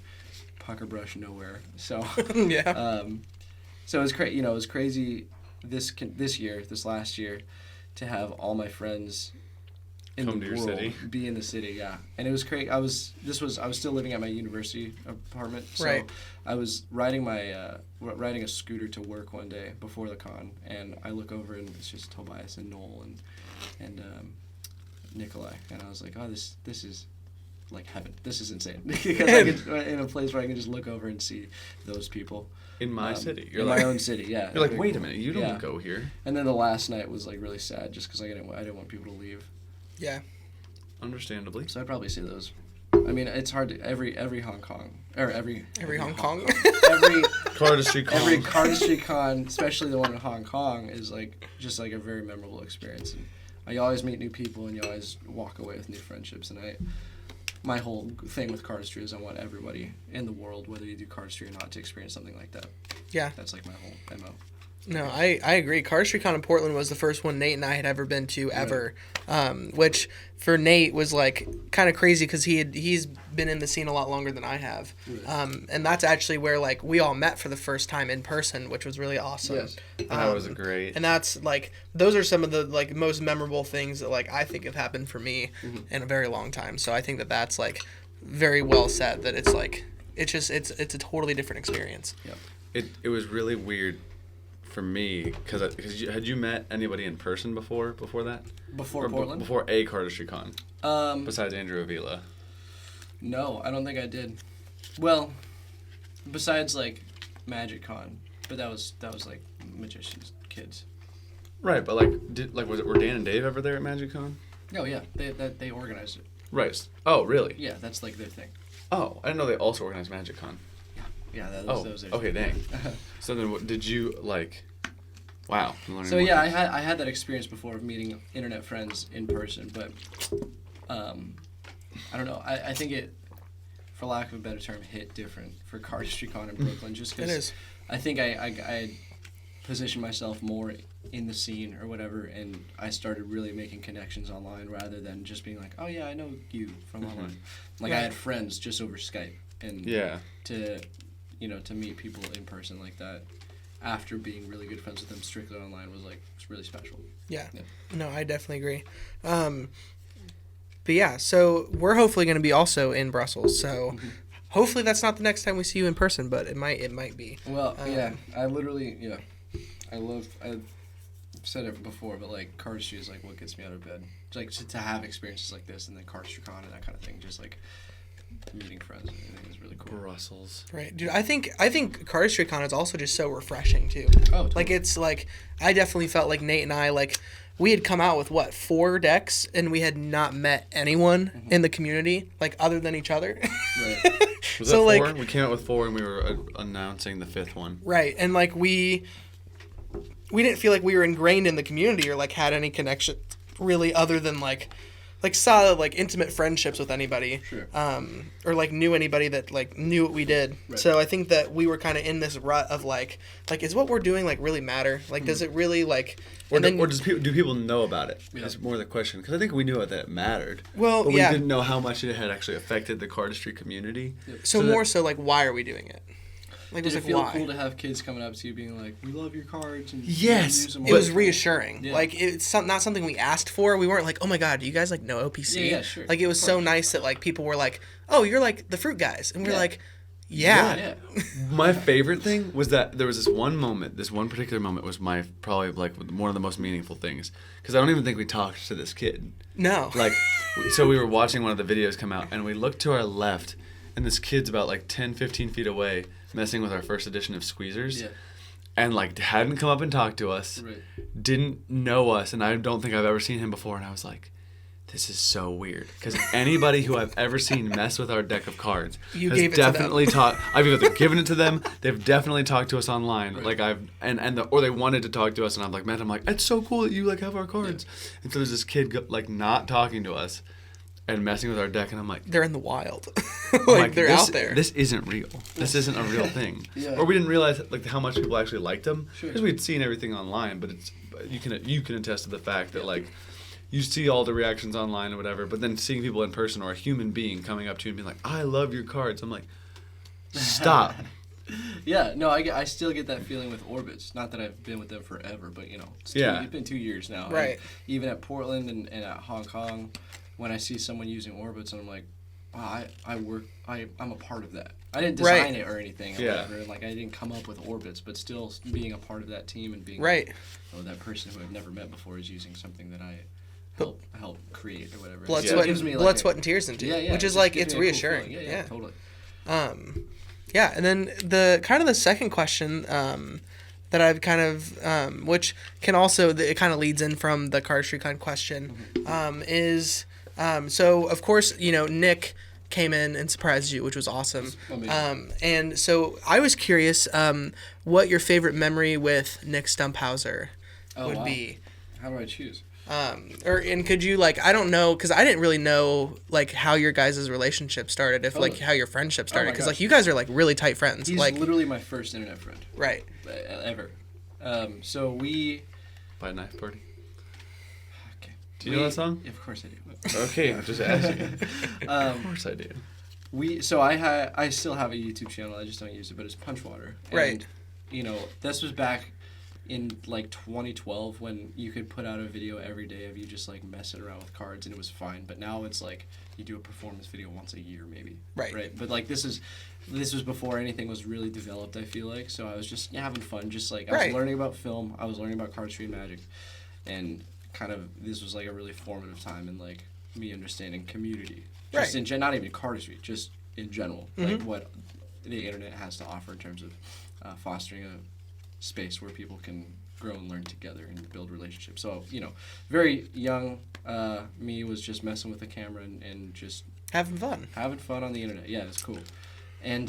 Speaker 3: Pucker Brush nowhere. So
Speaker 1: Yeah.
Speaker 3: so it was crazy. It was crazy this last year, to have all my friends in
Speaker 2: Come
Speaker 3: the
Speaker 2: to your
Speaker 3: world
Speaker 2: city.
Speaker 3: be in the city. Yeah, and it was great. I was still living at my university apartment. So
Speaker 1: Right.
Speaker 3: I was riding a scooter to work one day before the con, and I look over and it's just Tobias and Noel and Nikolai, and I was like, oh, this is like heaven. This is insane because I could, in a place where I can just look over and see those people.
Speaker 2: In my city.
Speaker 3: In my own city, yeah.
Speaker 2: You're like,
Speaker 3: Very
Speaker 2: wait a
Speaker 3: cool.
Speaker 2: minute, you don't
Speaker 3: Yeah.
Speaker 2: go here.
Speaker 3: And then the last night was like really sad, just because I didn't want people to leave.
Speaker 1: Yeah.
Speaker 2: Understandably.
Speaker 3: So I'd probably say those. I mean, it's hard to every Hong Kong or every
Speaker 1: Hong Kong.
Speaker 3: every
Speaker 2: Cardistry Con.
Speaker 3: every Cardistry Con, especially the one in Hong Kong, is like just like a very memorable experience. And you always meet new people, and you always walk away with new friendships. And my whole thing with cardistry is I want everybody in the world, whether you do cardistry or not, to experience something like that.
Speaker 1: Yeah.
Speaker 3: That's like my whole MO.
Speaker 1: No, I agree. CardistryCon in Portland was the first one Nate and I had ever been to ever, which for Nate was like kind of crazy because he's been in the scene a lot longer than I have, and that's actually where like we all met for the first time in person, which was really awesome.
Speaker 3: Yes.
Speaker 2: That was great.
Speaker 1: And that's like those are some of the like most memorable things that like I think have happened for me in a very long time. So I think that that's like very well said. That it's like it's a totally different experience.
Speaker 3: Yeah.
Speaker 2: It was really weird for me because had you met anybody in person before that?
Speaker 3: Before
Speaker 2: Or
Speaker 3: Portland?
Speaker 2: before a Cardistry Con besides Andrew Avila.
Speaker 3: No, I don't think I did. Well, besides like MagicCon, but that was like magicians, kids.
Speaker 2: Right, but were Dan and Dave ever there at MagicCon?
Speaker 3: Oh yeah, they organized it.
Speaker 2: Right. Oh, really?
Speaker 3: Yeah, that's like their thing.
Speaker 2: Oh, I didn't know they also organized MagicCon.
Speaker 3: Yeah, that
Speaker 2: Oh,
Speaker 3: was their
Speaker 2: okay,
Speaker 3: thing.
Speaker 2: dang. So then, what did you like? Wow. I'm learning
Speaker 3: So
Speaker 2: more
Speaker 3: yeah,
Speaker 2: things.
Speaker 3: I had that experience before of meeting internet friends in person, but I don't know. I think it, for lack of a better term, hit different for CardistryCon in Brooklyn, just
Speaker 1: It
Speaker 3: because
Speaker 1: is.
Speaker 3: I think I positioned myself more in the scene or whatever, and I started really making connections online rather than just being like, oh yeah, I know you from online. Like I
Speaker 1: Right.
Speaker 3: had friends just over Skype, and
Speaker 2: Yeah.
Speaker 3: to meet people in person like that after being really good friends with them strictly online was like it's really special.
Speaker 1: Yeah.
Speaker 3: Yeah.
Speaker 1: No, I definitely agree. But yeah, so we're hopefully going to be also in Brussels. So hopefully that's not the next time we see you in person, but it might be.
Speaker 3: Well, yeah, I literally, I said it before, but like cardistry is like what gets me out of bed. It's like to have experiences like this and then CardistryCon and that kind of thing. Just like meeting friends, I think is really cool.
Speaker 2: Brussels.
Speaker 1: Right, dude. I think CardistryCon is also just so refreshing too.
Speaker 3: Oh, totally.
Speaker 1: Like it's like I definitely felt like Nate and I like we had come out with what 4 decks and we had not met anyone in the community like other than each other.
Speaker 3: Right.
Speaker 2: Was
Speaker 1: So,
Speaker 2: that 4?
Speaker 1: like-
Speaker 2: We came out with 4 and we were announcing the 5th one.
Speaker 1: Right, and like we didn't feel like we were ingrained in the community or like had any connection really other than like solid like intimate friendships with anybody.
Speaker 3: Sure.
Speaker 1: Or like knew anybody that like knew what we did.
Speaker 3: Right.
Speaker 1: So I think that we were kind of in this rut of like is what we're doing like really matter? Like does it really like
Speaker 2: Or,
Speaker 1: and then
Speaker 2: do people know about it?
Speaker 3: Yeah.
Speaker 2: That's more the question. Because I think we knew that it mattered.
Speaker 1: Well,
Speaker 2: but we
Speaker 1: yeah.
Speaker 2: didn't know how much it had actually affected the cardistry community.
Speaker 1: so
Speaker 2: that-
Speaker 1: more so like why are we doing it? Like
Speaker 3: Did
Speaker 1: was
Speaker 3: it
Speaker 1: like
Speaker 3: feel
Speaker 1: why?
Speaker 3: cool to have kids coming up to you being like, "We love your cards"? And
Speaker 2: Yes,
Speaker 3: use them
Speaker 1: It
Speaker 3: all
Speaker 1: was
Speaker 3: the time?"
Speaker 1: reassuring.
Speaker 3: Yeah.
Speaker 1: Like it's not something we asked for. We weren't like, "Oh my god, do you guys like know OPC?"
Speaker 3: Yeah, sure.
Speaker 1: Like it was
Speaker 3: Of
Speaker 1: so
Speaker 3: course.
Speaker 1: nice that like people were like, "Oh, you're like the fruit guys," and we're
Speaker 3: Yeah.
Speaker 1: like, "Yeah."
Speaker 3: Yeah.
Speaker 2: My favorite thing was that there was this one moment, this one particular moment was my probably like one of the most meaningful things. Because I don't even think we talked to this kid.
Speaker 1: No.
Speaker 2: Like, so we were watching one of the videos come out and we looked to our left and this kid's about like 10, 15 feet away messing with our first edition of Squeezers.
Speaker 3: Yeah.
Speaker 2: And like hadn't come up and talked to us,
Speaker 3: Right.
Speaker 2: didn't know us, and I don't think I've ever seen him before. And I was like, this is so weird. Because anybody who I've ever seen mess with our deck of cards
Speaker 1: You
Speaker 2: has
Speaker 1: gave it to them.
Speaker 2: definitely taught. I've either given it to them. They've definitely talked to us online.
Speaker 3: Right.
Speaker 2: Like or they wanted to talk to us, and I've like met them. Like it's so cool that you like have our cards. And so there's this kid like not talking to us, and messing with our deck, and I'm like.
Speaker 1: They're in the wild.
Speaker 2: I'm
Speaker 1: like they're
Speaker 2: this,
Speaker 1: out there.
Speaker 2: This isn't real. This isn't a real thing.
Speaker 3: Yeah.
Speaker 2: Or we didn't realize like how much people actually liked them
Speaker 3: Sure.
Speaker 2: because we'd seen everything online. But you can attest to the fact that like you see all the reactions online or whatever, but then seeing people in person or a human being coming up to you and being like, "I love your cards," I'm like, stop.
Speaker 3: Yeah, no, I still get that feeling with Orbits. Not that I've been with them forever, but you know, it's
Speaker 2: Yeah.
Speaker 3: it's been 2 years now. And
Speaker 1: Right.
Speaker 3: even at Portland and at Hong Kong, when I see someone using Orbits, and I'm like, wow, I'm a part of that. I didn't design
Speaker 1: Right.
Speaker 3: it or anything, or
Speaker 2: Yeah.
Speaker 3: whatever. And like I didn't come up with Orbits, but still being a part of that team and being
Speaker 1: Right.
Speaker 3: like, oh, that person who I've never met before is using something that I help create or whatever.
Speaker 1: Blood,
Speaker 3: So
Speaker 2: Yeah.
Speaker 3: it
Speaker 1: sweat,
Speaker 3: gives
Speaker 1: and,
Speaker 3: me,
Speaker 1: blood,
Speaker 3: like,
Speaker 1: sweat, and tears into
Speaker 3: yeah,
Speaker 1: it,
Speaker 3: yeah,
Speaker 1: which
Speaker 3: it
Speaker 1: is
Speaker 3: just
Speaker 1: like
Speaker 3: gives
Speaker 1: it's
Speaker 3: me a cool
Speaker 1: reassuring.
Speaker 3: feeling.
Speaker 1: Yeah.
Speaker 3: Totally.
Speaker 1: Yeah, and then the kind of the second question that I've kind of, which can also it kind of leads in from the CardistryCon question, is so of course Nick came in and surprised you, which was awesome.
Speaker 3: Amazing.
Speaker 1: And so I was curious what your favorite memory with Nick Stumphauser
Speaker 3: Oh,
Speaker 1: would
Speaker 3: wow.
Speaker 1: be.
Speaker 3: How do I choose?
Speaker 1: And could you I don't know because I didn't really know how your guys' relationship started, if
Speaker 3: Totally.
Speaker 1: how your friendship started,
Speaker 3: my
Speaker 1: because
Speaker 3: gosh.
Speaker 1: you guys are really tight friends.
Speaker 3: He's
Speaker 1: like
Speaker 3: literally my first internet friend
Speaker 1: right.
Speaker 3: ever. So we.
Speaker 2: By a knife party.
Speaker 3: Okay.
Speaker 2: Do you know that song?
Speaker 3: Of course I do.
Speaker 2: Okay, I'm just asking. Of
Speaker 3: Um,
Speaker 2: course I do.
Speaker 3: I still have a YouTube channel. I just don't use it, but it's Punchwater. And,
Speaker 1: Right.
Speaker 3: This was back in 2012 when you could put out a video every day of you just messing around with cards and it was fine. But now it's you do a performance video once a year maybe.
Speaker 1: Right.
Speaker 3: Right. But this was before anything was really developed, I feel like. So I was just having fun, I
Speaker 1: Right.
Speaker 3: was learning about film, I was learning about cardistry and magic, and kind of this was a really formative time in me understanding community. Just
Speaker 1: Right.
Speaker 3: not even cardistry, just in general,
Speaker 1: Mhm.
Speaker 3: what the internet has to offer in terms of fostering a space where people can grow and learn together and build relationships. So, very young me was just messing with the camera and just
Speaker 1: Having fun.
Speaker 3: having fun on the internet. Yeah, it's cool. And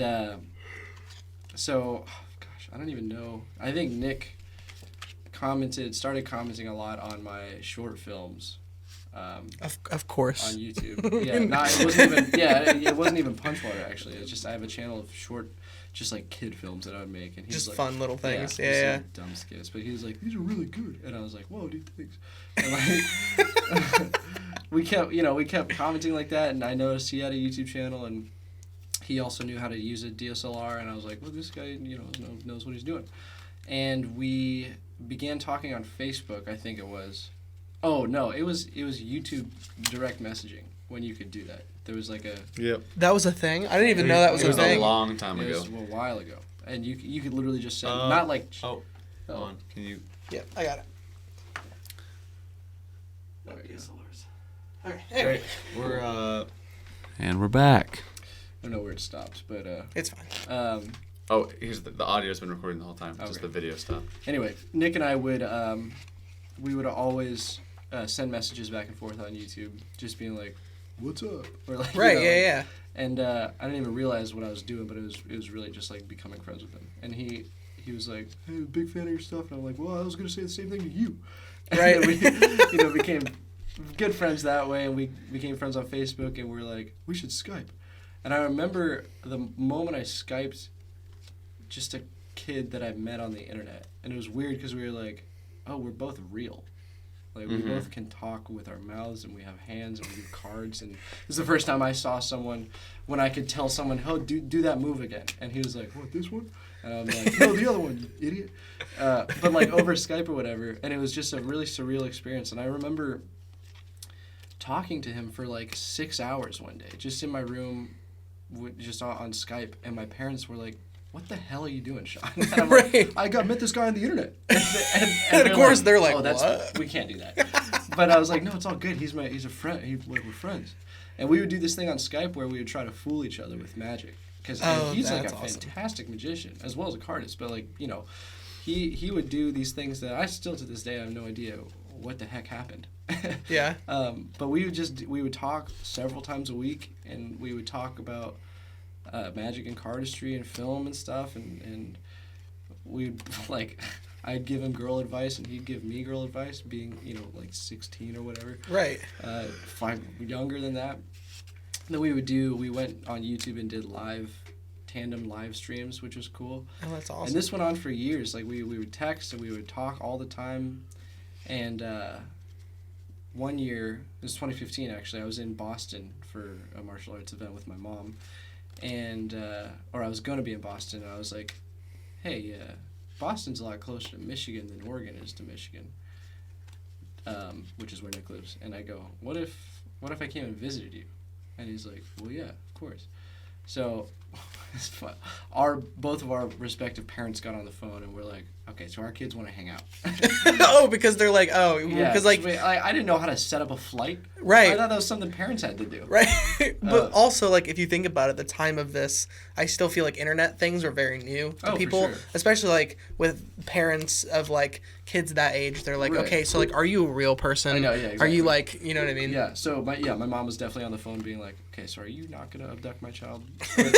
Speaker 3: so, gosh, I don't even know. I think Nick started commenting a lot on my short films.
Speaker 1: Of course.
Speaker 3: On YouTube. Yeah, it wasn't even. Yeah, it wasn't even Punchwater actually. It's just I have a channel of short, just kid films that I would make, and he's
Speaker 1: Just
Speaker 3: like,
Speaker 1: fun little things.
Speaker 3: just
Speaker 1: Yeah.
Speaker 3: dumb skits. But he was like, these are really good, and I was like, whoa, dude, thanks. And we kept commenting like that, and I noticed he had a YouTube channel, and he also knew how to use a DSLR, and I was like, well, this guy knows what he's doing, and we began talking on Facebook. I think it was. Oh no! It was YouTube direct messaging when you could do that. There was a.
Speaker 2: Yep.
Speaker 1: That was a thing. I didn't even know that was
Speaker 2: It
Speaker 1: a
Speaker 2: was
Speaker 1: thing.
Speaker 2: a long time
Speaker 3: It
Speaker 2: ago.
Speaker 3: was a while ago, and you could literally just send
Speaker 2: Oh.
Speaker 3: not like.
Speaker 2: Oh, hold on. Can you?
Speaker 1: Yeah, I got it.
Speaker 3: There we go.
Speaker 1: Okay. Anyway,
Speaker 2: We're back.
Speaker 3: I don't know where it stopped, but
Speaker 1: it's fine.
Speaker 2: Oh, here's the audio's been recording the whole time. Just
Speaker 3: Okay.
Speaker 2: the video stopped.
Speaker 3: Anyway, Nick and I would we would always send messages back and forth on YouTube, just being like, "What's up?" Or like,
Speaker 1: Right.
Speaker 3: you know,
Speaker 1: Yeah.
Speaker 3: And I didn't even realize what I was doing, but it was really just like becoming friends with him. And he was like, "Hey, big fan of your stuff," and I'm like, "Well, I was gonna say the same thing to you." And
Speaker 1: Right.
Speaker 3: then we became good friends that way, and we became friends on Facebook, and we're like, we should Skype. And I remember the moment I Skyped just a kid that I met on the internet, and it was weird because we were like, oh, we're both real. Like, we both can talk with our mouths, and we have hands, and we do cards. And it was the first time I saw someone when I could tell someone, oh, do that move again. And he was like, what, this one? And I'm like, no, the other one, you idiot. But, like, over Skype or whatever. And it was just a really surreal experience. And I remember talking to him for, like, 6 hours one day, just in my room, just on Skype. And my parents were like, what the hell are you doing, Sean? And I'm
Speaker 1: Right.
Speaker 3: like, I met this guy on the internet.
Speaker 1: And of course they're like,
Speaker 3: oh,
Speaker 1: what?
Speaker 3: We can't do that. But I was like, no, it's all good. He's a friend. We're friends. And we would do this thing on Skype where we would try to fool each other with magic. Because he's like a
Speaker 1: that's awesome.
Speaker 3: fantastic magician, as well as a cardist. But, like, you know, he would do these things that I still to this day have no idea what the heck happened.
Speaker 1: Yeah.
Speaker 3: But we would talk several times a week, and we would talk about magic and cardistry and film and stuff, and we'd like I'd give him girl advice and he'd give me girl advice, being, you know, like 16 or whatever,
Speaker 1: Right.
Speaker 3: 5 younger than that. And then we went on YouTube and did tandem live streams, which was cool.
Speaker 1: Oh, that's awesome.
Speaker 3: And this went on for years. Like, we would text and we would talk all the time. And one year, it was 2015 actually, I was in Boston for a martial arts event with my mom. And, or I was going to be in Boston, and I was like, hey, Boston's a lot closer to Michigan than Oregon is to Michigan, which is where Nick lives. And I go, what if I came and visited you? And he's like, well, yeah, of course. So it's fun. Both of our respective parents got on the phone, and we're like, okay, so our kids want to hang out.
Speaker 1: Oh, because they're like, oh,
Speaker 3: Yeah,
Speaker 1: because like,
Speaker 3: I didn't know how to set up a flight.
Speaker 1: Right.
Speaker 3: I thought that was something parents had to do.
Speaker 1: right. But also, like, if you think about it, the time of this, I still feel like internet things are very new to
Speaker 3: Oh, for
Speaker 1: people,
Speaker 3: sure.
Speaker 1: especially like with parents of like kids that age. They're like,
Speaker 3: Right.
Speaker 1: okay, so like, are you a real person?
Speaker 3: I know, yeah,
Speaker 1: Are
Speaker 3: exactly.
Speaker 1: you like, you know what I mean?
Speaker 3: Yeah. So my mom was definitely on the phone, being like, okay, so are you not gonna abduct my child with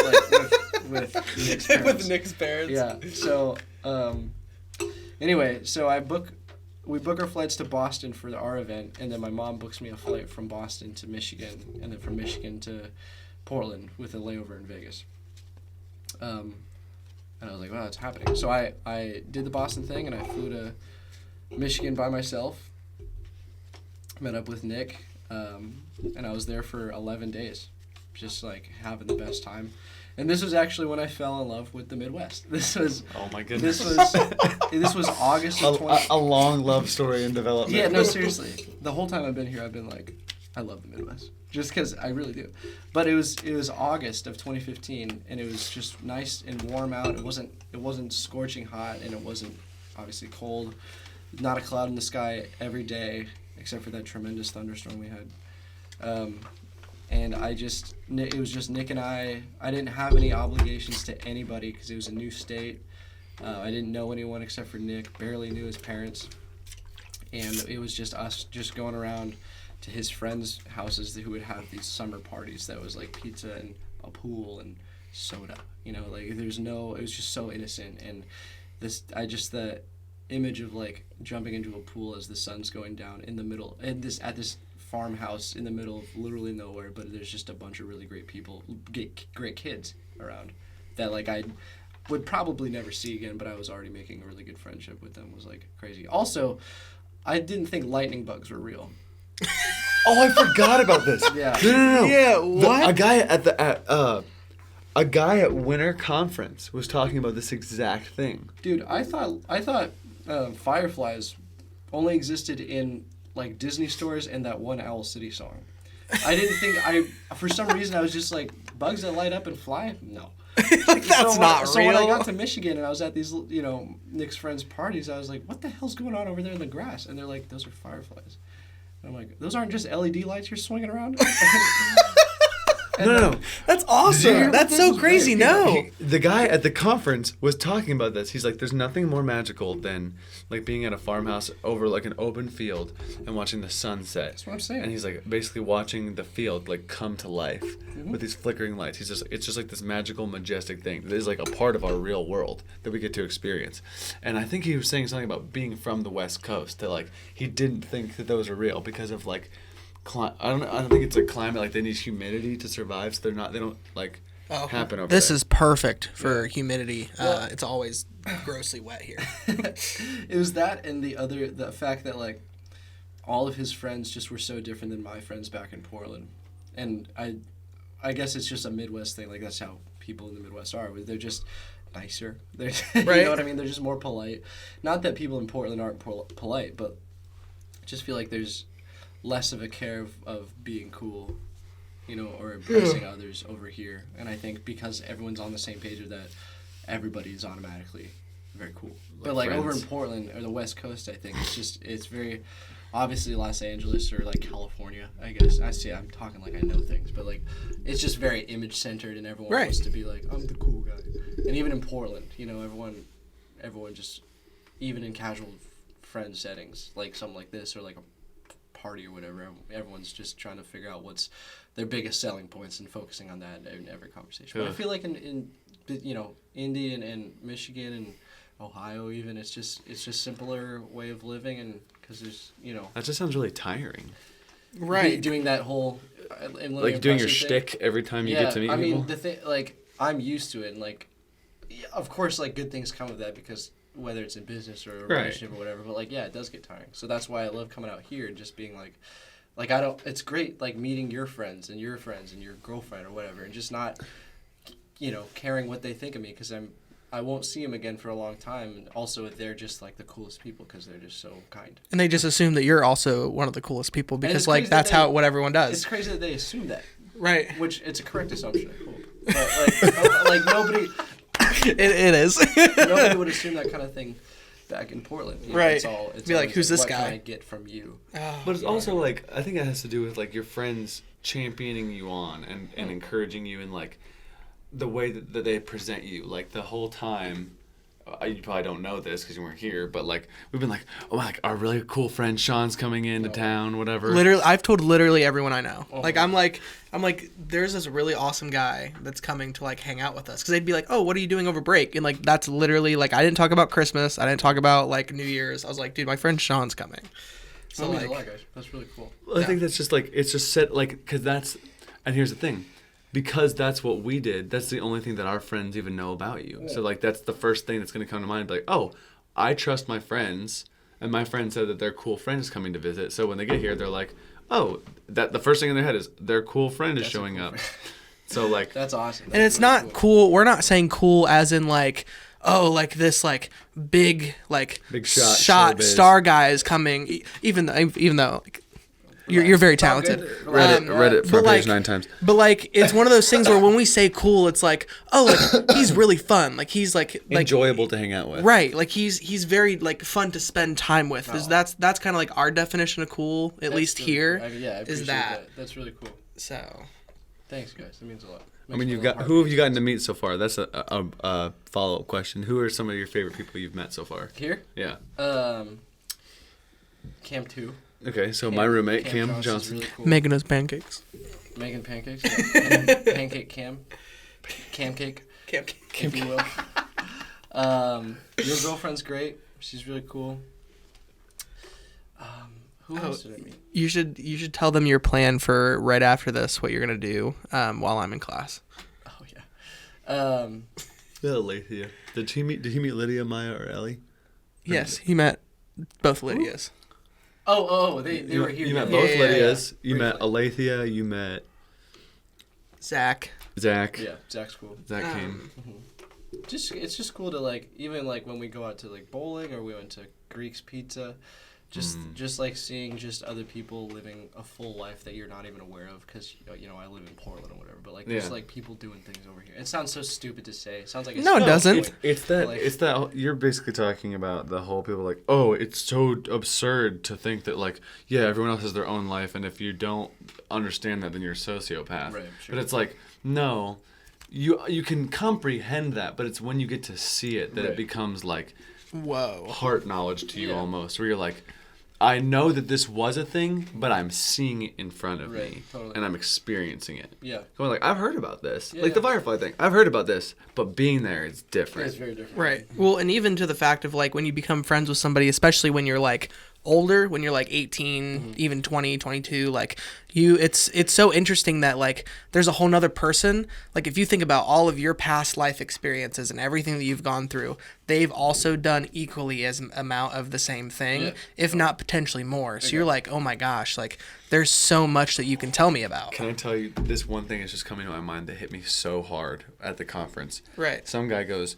Speaker 3: Nick's parents?
Speaker 1: With Nick's parents.
Speaker 3: Yeah. So anyway, so we book our flights to Boston for our event, and then my mom books me a flight from Boston to Michigan, and then from Michigan to Portland with a layover in Vegas. And I was like, wow, it's happening. So I did the Boston thing, and I flew to Michigan by myself. Met up with Nick, and I was there for 11 days, just like having the best time. And this was actually when I fell in love with the Midwest. This was
Speaker 2: Oh my goodness.
Speaker 3: this was August of 20.
Speaker 2: a long love story in development.
Speaker 3: Yeah, no, seriously. The whole time I've been here, I've been like, I love the Midwest, just because I really do. But it was August of 2015, and it was just nice and warm out. It wasn't scorching hot, and it wasn't obviously cold. Not a cloud in the sky every day, except for that tremendous thunderstorm we had. And it was just Nick and I. I didn't have any obligations to anybody because it was a new state. I didn't know anyone except for Nick. Barely knew his parents. And it was just us just going around to his friends' houses who would have these summer parties that was like pizza and a pool and soda. You know, like it was just so innocent. And the image of like jumping into a pool as the sun's going down in the middle at this farmhouse in the middle of literally nowhere, but there's just a bunch of really great people, great kids around that like I would probably never see again, but I was already making a really good friendship with them. Was like crazy. Also, I didn't think lightning bugs were real.
Speaker 2: Oh, I forgot about this.
Speaker 3: Yeah.
Speaker 2: No.
Speaker 1: Yeah, what?
Speaker 2: A guy at Winter Conference was talking about this exact thing.
Speaker 3: Dude, I thought fireflies only existed in like Disney stores and that one Owl City song. I didn't think for some reason I was just like, bugs that light up and fly? No.
Speaker 1: Like, that's not real.
Speaker 3: So when I got to Michigan and I was at these, you know, Nick's friends' parties, I was like, what the hell's going on over there in the grass? And they're like, those are fireflies. I'm like, those aren't just LED lights you're swinging around?
Speaker 2: No.
Speaker 1: That's awesome. That's so crazy. No.
Speaker 2: The guy at the conference was talking about this. He's like, there's nothing more magical than like being at a farmhouse over like an open field and watching the sunset.
Speaker 3: That's what I'm saying.
Speaker 2: And he's like basically watching the field like come to life with these flickering lights. It's just like this magical, majestic thing that is like a part of our real world that we get to experience. And I think he was saying something about being from the West Coast, that like he didn't think that those are real because of like I don't think it's like climate, like they need humidity to survive, so they don't like happen over
Speaker 1: This
Speaker 2: there.
Speaker 1: is perfect for humidity. It's always grossly wet here.
Speaker 3: It was that, and the fact that like all of his friends just were so different than my friends back in Portland. And I guess it's just a Midwest thing. Like that's how people in the Midwest are. They're just nicer. They're you know what I mean? They're just more polite. Not that people in Portland aren't polite, but I just feel like there's less of a care of being cool, you know, or impressing others over here. And I think because everyone's on the same page of that, everybody is automatically very cool. But like over in Portland or the West Coast, I think it's very obviously Los Angeles or like California, I guess. I'm talking like I know things, but like it's just very image centered, and everyone wants to be like, I'm the cool guy. And even in Portland, you know, everyone just, even in casual friend settings, like something like this or like a party or whatever, everyone's just trying to figure out what's their biggest selling points and focusing on that in every conversation. But I feel like in you know, Indy and Michigan and Ohio even, it's just simpler way of living, and because there's, you know,
Speaker 2: That just sounds really tiring.
Speaker 1: Right.
Speaker 3: doing that whole
Speaker 2: Like doing your shtick every time you get to meet people.
Speaker 3: I mean, the thing, like, I'm used to it, and like, yeah, of course, like good things come of that, because whether it's in business or a relationship or whatever, but like, yeah, it does get tiring. So that's why I love coming out here and just being like it's great, like meeting your friends and your girlfriend or whatever, and just not, you know, caring what they think of me, because I won't see them again for a long time. And also, they're just like the coolest people because they're just so kind.
Speaker 1: And they just assume that you're also one of the coolest people because like that's what everyone does.
Speaker 3: It's crazy that they assume that.
Speaker 1: Right.
Speaker 3: Which it's a correct assumption, I hope. But like nobody.
Speaker 1: It is.
Speaker 3: Nobody would assume that kind of thing back in Portland. You know,
Speaker 1: Right.
Speaker 3: It's
Speaker 1: be like, who's this
Speaker 3: what
Speaker 1: guy?
Speaker 3: Can I get from you?
Speaker 2: But it's also like, I think it has to do with like your friends championing you on and encouraging you in like the way that they present you. Like the whole time, you probably don't know this because you weren't here, but like we've been like, oh, like our really cool friend Sean's coming into town, whatever.
Speaker 1: Literally, I've told literally everyone I know. Like I'm like, there's this really awesome guy that's coming to like hang out with us, because they'd be like, oh, what are you doing over break? And like that's literally like, I didn't talk about Christmas, I didn't talk about like New Year's. I was like, dude, my friend Sean's coming. So
Speaker 3: That means
Speaker 1: like,
Speaker 3: a lot, guys. That's really cool.
Speaker 2: Well, I think that's just like, it's just set like, because that's, and here's the thing. Because that's what we did, that's the only thing that our friends even know about you. So, like, that's the first thing that's going to come to mind. Like, oh, I trust my friends, and my friend said that their cool friend is coming to visit. So when they get here, they're like, oh, that the first thing in their head is their cool friend is showing up. So, like...
Speaker 3: That's awesome.
Speaker 1: and it's not cool. We're not saying cool as in like, oh, like this like big
Speaker 2: shot showbiz.
Speaker 1: star guy is coming. Even though like, you're very talented.
Speaker 2: Read it for
Speaker 1: but
Speaker 2: page
Speaker 1: like,
Speaker 2: 9 times.
Speaker 1: But like, it's one of those things where when we say cool, it's like, oh, like he's really fun. Like he's like
Speaker 2: Enjoyable to hang out with.
Speaker 1: right. Like he's very like fun to spend time with.
Speaker 3: Oh.
Speaker 1: That's kind of like our definition of cool, at least
Speaker 3: really
Speaker 1: here.
Speaker 3: cool. I appreciate that. That's really cool.
Speaker 1: So
Speaker 3: Thanks, guys. That means a lot.
Speaker 2: I mean, who have you gotten to meet so far? That's a follow-up question. Who are some of your favorite people you've met so far?
Speaker 3: Here?
Speaker 2: Yeah.
Speaker 3: Cam 2.
Speaker 2: Okay, so my roommate, Cam
Speaker 3: Johnson's
Speaker 2: Johnson.
Speaker 3: really cool.
Speaker 1: making us pancakes.
Speaker 3: Making pancakes. Yeah. Pancake Cam. Cam cake, if you will. Your girlfriend's great. She's really cool. Who else did I meet?
Speaker 1: You should tell them your plan for right after this, what you're gonna do while I'm in class.
Speaker 3: Oh yeah.
Speaker 2: Alethea. Did he meet Lydia, Maya, or Ellie?
Speaker 1: Yes, he met both Lydias.
Speaker 3: Oh, they were here.
Speaker 2: You met
Speaker 3: Yeah,
Speaker 2: both
Speaker 3: yeah,
Speaker 2: Lydias.
Speaker 3: yeah.
Speaker 2: You met Alethea. You met
Speaker 1: Zach.
Speaker 2: Zach.
Speaker 3: Yeah, Zach's cool.
Speaker 2: Zach came.
Speaker 3: It's just cool to like, even like when we go out to like bowling or we went to Greek's Pizza, Just like seeing just other people living a full life that you're not even aware of, because I live in Portland or whatever, but like there's like people doing things over here. It sounds so stupid to say. It sounds like
Speaker 1: No, it doesn't.
Speaker 2: It's that you're basically talking about the whole people like, oh, it's so absurd to think that like, yeah, everyone else has their own life, and if you don't understand that, then you're a sociopath.
Speaker 3: Right, sure.
Speaker 2: But it's like, no, you can comprehend that, but it's when you get to see it that it becomes like
Speaker 1: Whoa.
Speaker 2: heart knowledge to you
Speaker 3: Yeah.
Speaker 2: almost, where you're like, I know that this was a thing, but I'm seeing it in front of
Speaker 3: Right,
Speaker 2: me,
Speaker 3: totally.
Speaker 2: and I'm experiencing it.
Speaker 3: Yeah.
Speaker 2: Going like, I've heard about this,
Speaker 3: Yeah,
Speaker 2: like the
Speaker 3: yeah.
Speaker 2: Firefly thing. I've heard about this, but being there is different.
Speaker 3: It's very different.
Speaker 1: Right. Well, and even to the fact of like when you become friends with somebody, especially when you're like older, when you're like 18, even 20, 22, like it's so interesting that like there's a whole nother person. Like if you think about all of your past life experiences and everything that you've gone through, they've also done equally as amount of the same thing,
Speaker 3: Yeah.
Speaker 1: if not potentially more. So you're like, oh my gosh, like there's so much that you can tell me about.
Speaker 2: Can I tell you, this one thing is just coming to my mind that hit me so hard at the conference.
Speaker 1: Right.
Speaker 2: Some guy goes,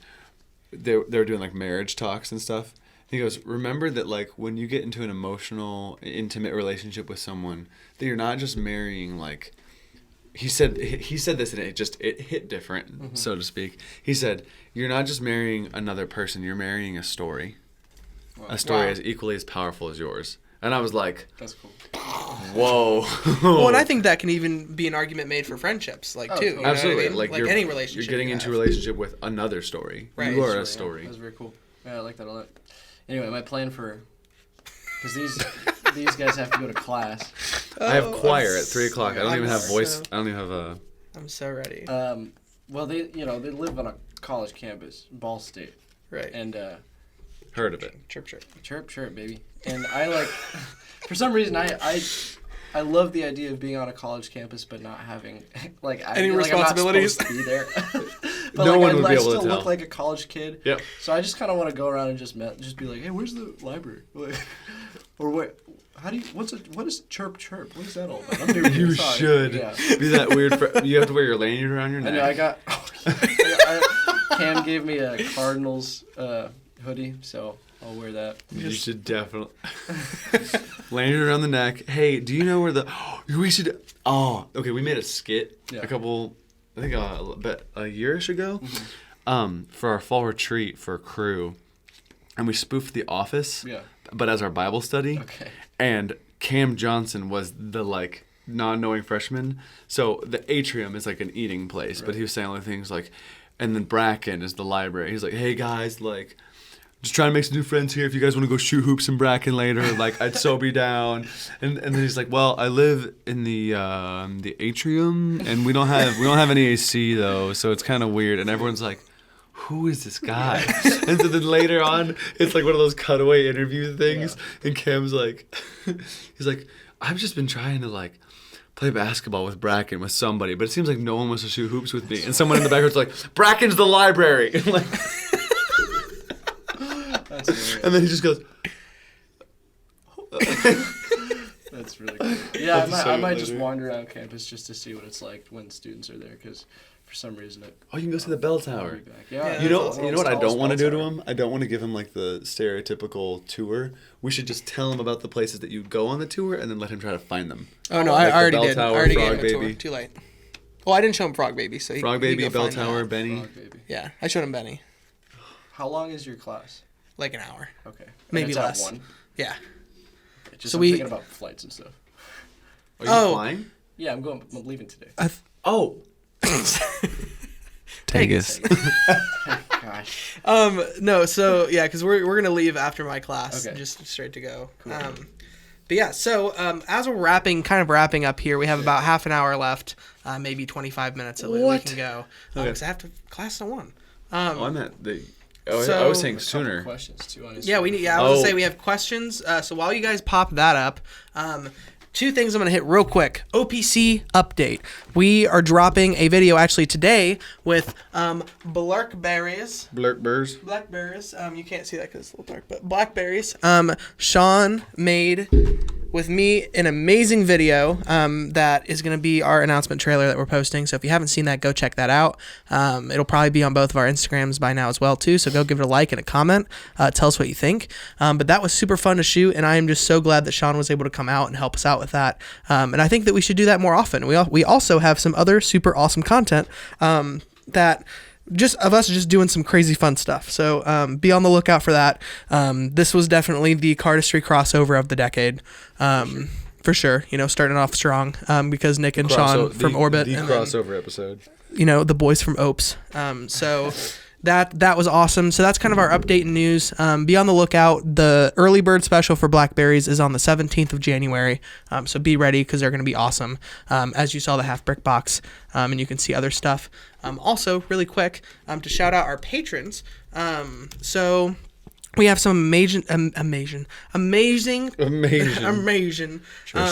Speaker 2: they were doing like marriage talks and stuff. He goes, remember that like when you get into an emotional, intimate relationship with someone, that you're not just marrying like, he said this and it hit different, so to speak. He said, you're not just marrying another person, you're marrying a story. A story
Speaker 1: Wow.
Speaker 2: as equally as powerful as yours. And I was like,
Speaker 3: That's cool.
Speaker 2: whoa.
Speaker 1: Well, and I think that can even be an argument made for friendships, like too. You know what I
Speaker 2: Absolutely.
Speaker 1: mean?
Speaker 2: Like,
Speaker 1: like
Speaker 2: you're,
Speaker 1: any relationship.
Speaker 2: You're getting
Speaker 1: you
Speaker 2: into a
Speaker 1: have.
Speaker 2: relationship with another story.
Speaker 1: Right.
Speaker 2: You are
Speaker 3: Yeah,
Speaker 2: a story.
Speaker 3: That's very cool. Yeah, I like that a lot. Anyway, my plan for, because these guys have to go to class.
Speaker 2: I have
Speaker 1: Oh,
Speaker 2: choir at 3 o'clock. I don't
Speaker 1: I'm
Speaker 2: even have voice.
Speaker 1: so-
Speaker 2: I don't even have a.
Speaker 1: I'm so ready.
Speaker 3: Well, they live on a college campus, Ball State,
Speaker 1: Right.
Speaker 3: and
Speaker 2: Heard of it.
Speaker 1: Chirp chirp.
Speaker 3: chirp chirp baby. And I like, for some reason I love the idea of being on a college campus but not having like
Speaker 1: Any
Speaker 3: feel like I'm not
Speaker 1: responsibilities?
Speaker 3: supposed to be there. But
Speaker 2: No
Speaker 3: like
Speaker 2: one would
Speaker 3: I
Speaker 2: be able to
Speaker 3: still
Speaker 2: tell.
Speaker 3: look like a college kid.
Speaker 2: Yep.
Speaker 3: So I just kind of want to go around and just be like, hey, where's the library? Like, or what? What is chirp chirp? What is that all about? I'm new here,
Speaker 2: You
Speaker 3: sorry.
Speaker 2: should
Speaker 3: Yeah.
Speaker 2: be that weird. You have to wear your lanyard around your
Speaker 3: I
Speaker 2: neck.
Speaker 3: know. I got. Cam gave me a Cardinals hoodie, so I'll wear that.
Speaker 2: You should definitely lanyard around the neck. Hey, do you know where the? We should. Oh, okay. We made a skit
Speaker 3: Yeah.
Speaker 2: I think a year-ish ago, for our fall retreat for crew, and we spoofed The Office.
Speaker 3: Yeah.
Speaker 2: But as our Bible study.
Speaker 3: Okay.
Speaker 2: And Cam Johnson was the like non-knowing freshman. So the atrium is like an eating place, but he was saying all the things like, and then Bracken is the library. He's like, hey guys, like, just trying to make some new friends here. If you guys want to go shoot hoops in Bracken later, like, I'd so be down. And then he's like, well, I live in the atrium, and we don't have any AC though, so it's kind of weird. And everyone's like, who is this guy? And so then later on, it's like one of those cutaway interview things, and Cam's like, he's like, I've just been trying to like play basketball with Bracken with somebody, but it seems like no one wants to shoot hoops with me. And someone in the background's like, Bracken's the library. And like,
Speaker 3: That's hilarious.
Speaker 2: and then he just goes,
Speaker 3: That's really cool. Yeah,
Speaker 2: That's
Speaker 3: I might
Speaker 2: so
Speaker 3: just
Speaker 2: later.
Speaker 3: wander around campus just to see what it's like when students are there, because for some reason
Speaker 2: oh, you can go see the bell
Speaker 3: I'll
Speaker 2: tower.
Speaker 3: be back. Yeah,
Speaker 2: You know,
Speaker 3: it's the
Speaker 2: you know what I
Speaker 3: world's
Speaker 2: don't want to
Speaker 3: tallest
Speaker 2: do to
Speaker 3: bell
Speaker 2: him? I don't want to give him like the stereotypical tour. We should just tell him about the places that you go on the tour, and then let him try to find them.
Speaker 1: Oh no,
Speaker 2: Like the
Speaker 1: I already
Speaker 2: Bell
Speaker 1: did.
Speaker 2: Tower,
Speaker 1: I already
Speaker 2: Frog
Speaker 1: gave him a tour.
Speaker 2: Baby.
Speaker 1: Too late. Well, I didn't show him Frog Baby, so
Speaker 2: Frog
Speaker 1: he
Speaker 2: Baby,
Speaker 1: can go
Speaker 2: Bell
Speaker 1: find
Speaker 2: Tower,
Speaker 1: that.
Speaker 2: Benny.
Speaker 3: Frog baby.
Speaker 1: Yeah, I showed him Benny.
Speaker 3: How long is your class?
Speaker 1: Like an hour.
Speaker 3: Okay. And
Speaker 1: Maybe
Speaker 3: it's at
Speaker 1: less.
Speaker 3: 1?
Speaker 1: Yeah.
Speaker 3: Just
Speaker 1: So
Speaker 3: I'm
Speaker 1: we-
Speaker 3: thinking about flights and stuff.
Speaker 2: Are you
Speaker 1: Oh.
Speaker 2: flying?
Speaker 3: Yeah, I'm leaving today.
Speaker 2: Oh.
Speaker 1: Vegas.
Speaker 3: Gosh.
Speaker 1: No, so yeah, because we're gonna leave after my class,
Speaker 3: Okay.
Speaker 1: just straight to go.
Speaker 3: Cool.
Speaker 1: But yeah, so as we're wrapping up here, we have about half an hour left, maybe 25 minutes that we
Speaker 2: What?
Speaker 1: can go.
Speaker 2: Okay.
Speaker 1: Because I have to class at 1.
Speaker 2: Oh, I meant the. Oh, I
Speaker 1: So-
Speaker 2: was saying
Speaker 3: A couple
Speaker 2: sooner.
Speaker 3: questions too on his
Speaker 1: Yeah, we need. Yeah, I was
Speaker 2: Oh.
Speaker 1: gonna say we have questions. So while you guys pop that up, two things I'm gonna hit real quick. OPC update. We are dropping a video actually today with Blackberries.
Speaker 2: Blackberries.
Speaker 1: You can't see that because it's a little dark, but blackberries. Sean made with me an amazing video that is going to be our announcement trailer that we're posting. So if you haven't seen that, go check that out. It'll probably be on both of our Instagrams by now as well too. So go give it a like and a comment. Tell us what you think. But that was super fun to shoot, and I am just so glad that Sean was able to come out and help us out with that. And I think that we should do that more often. We also have some other super awesome content that just of us just doing some crazy fun stuff. So be on the lookout for that. This was definitely the cardistry crossover of the decade. For sure, starting off strong because Nick and Sean from Orbit.
Speaker 2: The
Speaker 1: and then,
Speaker 2: crossover episode.
Speaker 1: the boys from Opes. So that was awesome. So that's kind of our update and news. Be on the lookout. The early bird special for Blackberries is on the 17th of January. So be ready because they're going to be awesome. As you saw the half brick box, and you can see other stuff. Also, really quick, to shout out our patrons. So we have some amazing.
Speaker 2: Just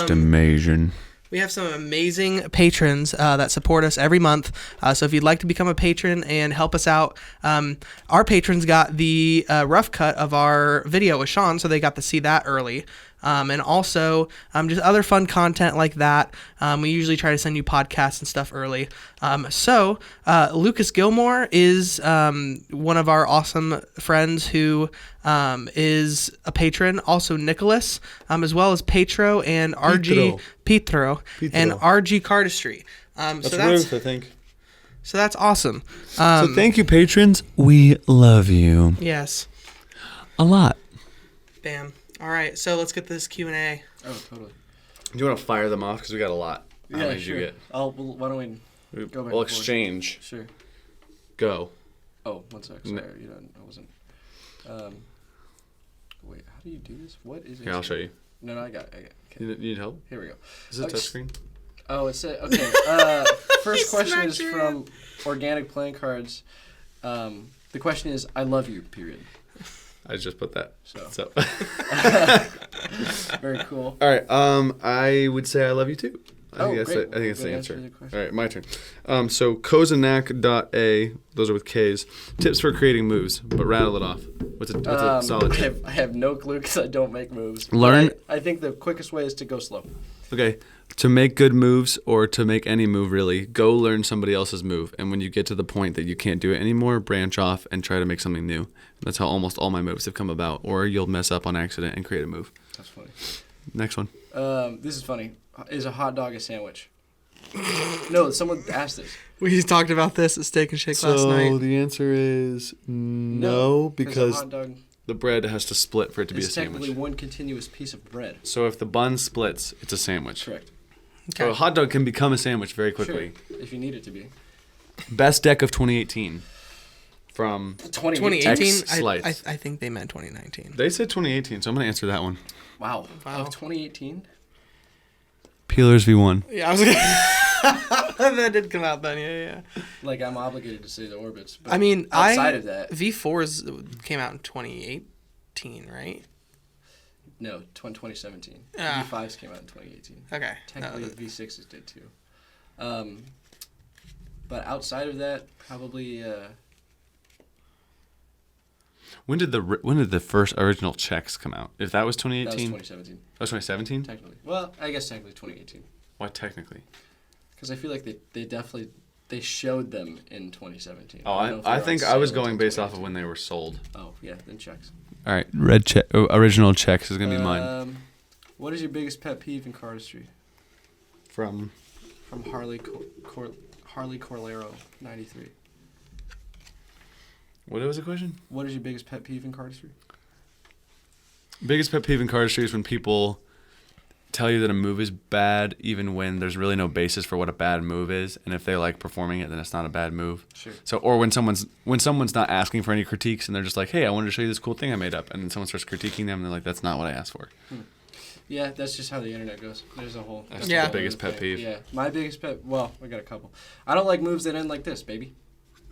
Speaker 2: amazing.
Speaker 1: We have some amazing patrons that support us every month. So if you'd like to become a patron and help us out, our patrons got the rough cut of our video with Sean, so they got to see that early. And also just other fun content like that. We usually try to send you podcasts and stuff early. So Lucas Gilmore is one of our awesome friends who is a patron. Also Nicholas, as well as Petro and RG Petro and RG Cardistry.
Speaker 2: That's Ruth, I think.
Speaker 1: So that's awesome.
Speaker 2: So thank you, patrons. We love you.
Speaker 1: Yes.
Speaker 2: A lot.
Speaker 1: Bam. All right, so let's get this Q&A.
Speaker 3: Oh, totally.
Speaker 2: Do you want to fire them off? Because we got a lot. How many did
Speaker 3: sure.
Speaker 2: you get?
Speaker 3: Why don't we go back
Speaker 2: We'll
Speaker 3: and forth?
Speaker 2: exchange.
Speaker 3: Sure.
Speaker 2: Go.
Speaker 3: Oh, one sec. Sorry, I wasn't. Wait, how do you do this? What is it?
Speaker 2: Here, I'll show you.
Speaker 3: No, I got it. Okay.
Speaker 2: You need help?
Speaker 3: Here we go.
Speaker 2: Is it a touchscreen?
Speaker 3: Oh, it's a, okay. First question is from Organic Playing Cards. The question is, I love you, period.
Speaker 2: I just put that. So.
Speaker 3: Very cool.
Speaker 2: All right. I would say I love you too. I think
Speaker 3: great.
Speaker 2: that's the
Speaker 3: Good
Speaker 2: answer.
Speaker 3: answer to the question.
Speaker 2: All right, my turn. So Kozanak.a, those are with K's. Tips for creating moves, but rattle it off. What's a solid tip?
Speaker 3: I have no clue because I don't make moves.
Speaker 2: Learn.
Speaker 3: I think the quickest way is to go slow.
Speaker 2: Okay. To make good moves or to make any move really, go learn somebody else's move. And when you get to the point that you can't do it anymore, branch off and try to make something new. That's how almost all my moves have come about. Or you'll mess up on accident and create a move.
Speaker 3: That's funny.
Speaker 2: Next one.
Speaker 3: This is funny. Is a hot dog a sandwich? No, someone asked this.
Speaker 1: We talked about this at Steak and Shake last night.
Speaker 2: The answer is no, because
Speaker 3: a hot dog
Speaker 2: the bread has to split for it to be a
Speaker 3: is technically
Speaker 2: sandwich.
Speaker 3: one continuous piece of bread.
Speaker 2: So if the bun splits, it's a sandwich.
Speaker 3: Correct.
Speaker 2: So a hot dog can become a sandwich very quickly.
Speaker 3: Sure, if you need it to be.
Speaker 2: Best deck of 2018 from
Speaker 1: 2018?
Speaker 2: X-Slice.
Speaker 1: I think they meant 2019.
Speaker 2: They said 2018, so I'm going to answer that one.
Speaker 3: Wow. Of 2018?
Speaker 2: Peelers V1.
Speaker 1: Yeah, I was gonna... that did come out then, yeah.
Speaker 3: Like, I'm obligated to say the Orbits. But
Speaker 1: I mean,
Speaker 3: outside of that...
Speaker 1: V4s came out in 2018, right?
Speaker 3: No, 2017.
Speaker 1: Ah.
Speaker 3: V5s came out in 2018.
Speaker 1: Okay.
Speaker 3: Technically, V6s did too. But outside of that, probably...
Speaker 2: When did the first original checks come out? If that was
Speaker 3: that was
Speaker 2: 2018?
Speaker 3: 2017,
Speaker 2: That was 2017?
Speaker 3: technically. Well, I guess technically 2018.
Speaker 2: Why technically?
Speaker 3: Because I feel like they definitely... They showed them in 2017.
Speaker 2: Oh,
Speaker 3: don't know if they
Speaker 2: I
Speaker 3: were on
Speaker 2: think I
Speaker 3: sale
Speaker 2: was
Speaker 3: until
Speaker 2: going based off of
Speaker 3: 2018.
Speaker 2: when they were sold.
Speaker 3: Oh, yeah, then checks.
Speaker 2: All right, original checks is going to be mine.
Speaker 3: What is your biggest pet peeve in cardistry?
Speaker 2: From
Speaker 3: Harley Corlero 93.
Speaker 2: what was the question?
Speaker 3: What is your biggest pet peeve in cardistry?
Speaker 2: Biggest pet peeve in cardistry is when people tell you that a move is bad even when there's really no basis for what a bad move is, and if they like performing it, then it's not a bad move.
Speaker 3: Sure.
Speaker 2: So, or when someone's not asking for any critiques and they're just like, "Hey, I wanted to show you this cool thing I made up," and then someone starts critiquing them, and they're like, "That's not what I asked for."
Speaker 3: Yeah, that's just how the internet goes. There's a whole...
Speaker 2: That's
Speaker 1: Yeah.
Speaker 2: the biggest pet peeve.
Speaker 3: Yeah, my biggest pet... Well, I got a couple. I don't like moves that end like this, baby.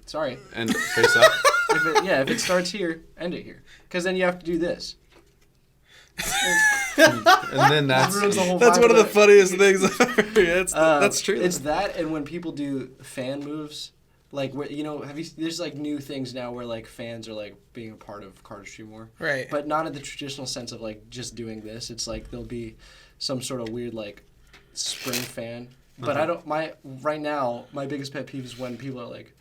Speaker 3: Sorry.
Speaker 2: And face up.
Speaker 3: If it starts here, end it here. Because then you have to do this.
Speaker 2: And then
Speaker 3: It ruins the whole
Speaker 1: That's
Speaker 3: vibe
Speaker 1: one of the
Speaker 3: it.
Speaker 1: funniest things ever. That's true.
Speaker 3: It's that, and when people do fan moves, like there's like new things now where like fans are like being a part of cardistry more,
Speaker 1: right.
Speaker 3: but not in the traditional sense of like just doing this. It's like they'll be some sort of weird like spring fan. But I don't. Right now, my biggest pet peeve is when people are like,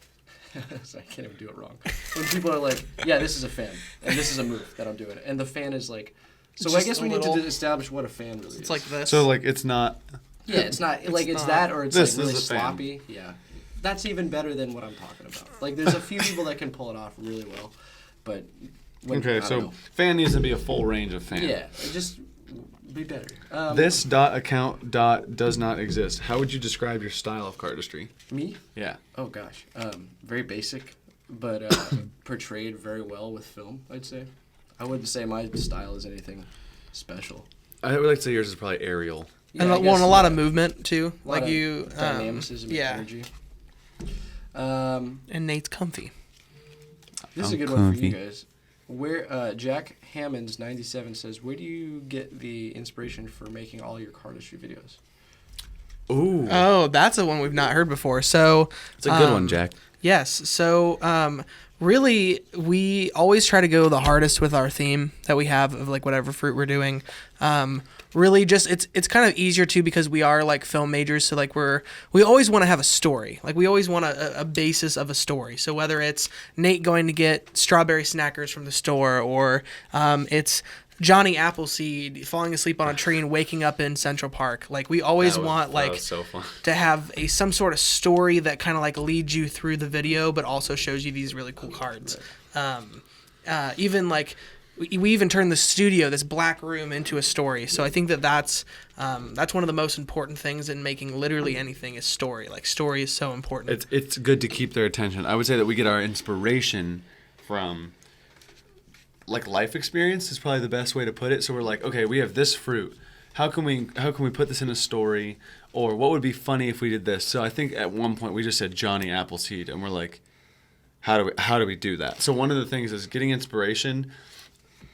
Speaker 3: so I can't even do it wrong. When people are like, yeah, this is a fan, and this is a move that I'm doing, and the fan is like. So I
Speaker 1: Just
Speaker 3: guess
Speaker 1: a
Speaker 3: we need
Speaker 1: little-
Speaker 3: to establish what a fan really is.
Speaker 1: It's like this.
Speaker 2: So like it's not.
Speaker 3: Yeah, it's not like it's
Speaker 1: not.
Speaker 3: that or it's
Speaker 2: This
Speaker 3: like really
Speaker 2: is a fan.
Speaker 3: sloppy. Yeah, that's even better than what I'm talking about. Like there's a few people that can pull it off really well, but I
Speaker 2: Okay,
Speaker 3: don't
Speaker 2: so
Speaker 3: know.
Speaker 2: fan needs to be a full range of fan.
Speaker 3: Yeah, just be better.
Speaker 2: This dot account dot does not exist. How would you describe your style of cardistry?
Speaker 3: Me?
Speaker 2: Yeah.
Speaker 3: Oh gosh, very basic, but portrayed very well with film. I'd say. I wouldn't say my style is anything special.
Speaker 2: I would like to say yours is probably aerial.
Speaker 1: and
Speaker 3: I
Speaker 1: a
Speaker 3: guess,
Speaker 1: lot of movement too.
Speaker 3: a lot
Speaker 1: Like
Speaker 3: of
Speaker 1: you,
Speaker 3: dynamicism and
Speaker 1: yeah.
Speaker 3: energy.
Speaker 1: And Nate's comfy.
Speaker 3: This is a
Speaker 2: I'm
Speaker 3: good one for you
Speaker 2: comfy.
Speaker 3: guys. Where Jack Hammonds 97 says, where do you get the inspiration for making all your cardistry videos?
Speaker 2: Ooh.
Speaker 1: Oh, that's a one we've not heard before. So
Speaker 2: It's a good one, Jack.
Speaker 1: Yes. So, really, we always try to go the hardest with our theme that we have of like whatever fruit we're doing. Really, just it's kind of easier too because we are like film majors. So like we always want to have a story. Like we always want a basis of a story. So whether it's Nate going to get strawberry snackers from the store or it's Johnny Appleseed falling asleep on a tree and waking up in Central Park. Like we always want
Speaker 2: that
Speaker 1: like
Speaker 2: was so fun.
Speaker 1: to have some sort of story that kind of like leads you through the video, but also shows you these really cool cards. Even like we even turned the studio, this black room, into a story. So I think that's one of the most important things in making literally anything is story. Like story is so important.
Speaker 2: It's good to keep their attention. I would say that we get our inspiration from like life experience is probably the best way to put it. So we're like, okay, we have this fruit. How can we put this in a story? Or what would be funny if we did this? So I think at one point we just said Johnny Appleseed, and we're like, how do we do that? So one of the things is getting inspiration.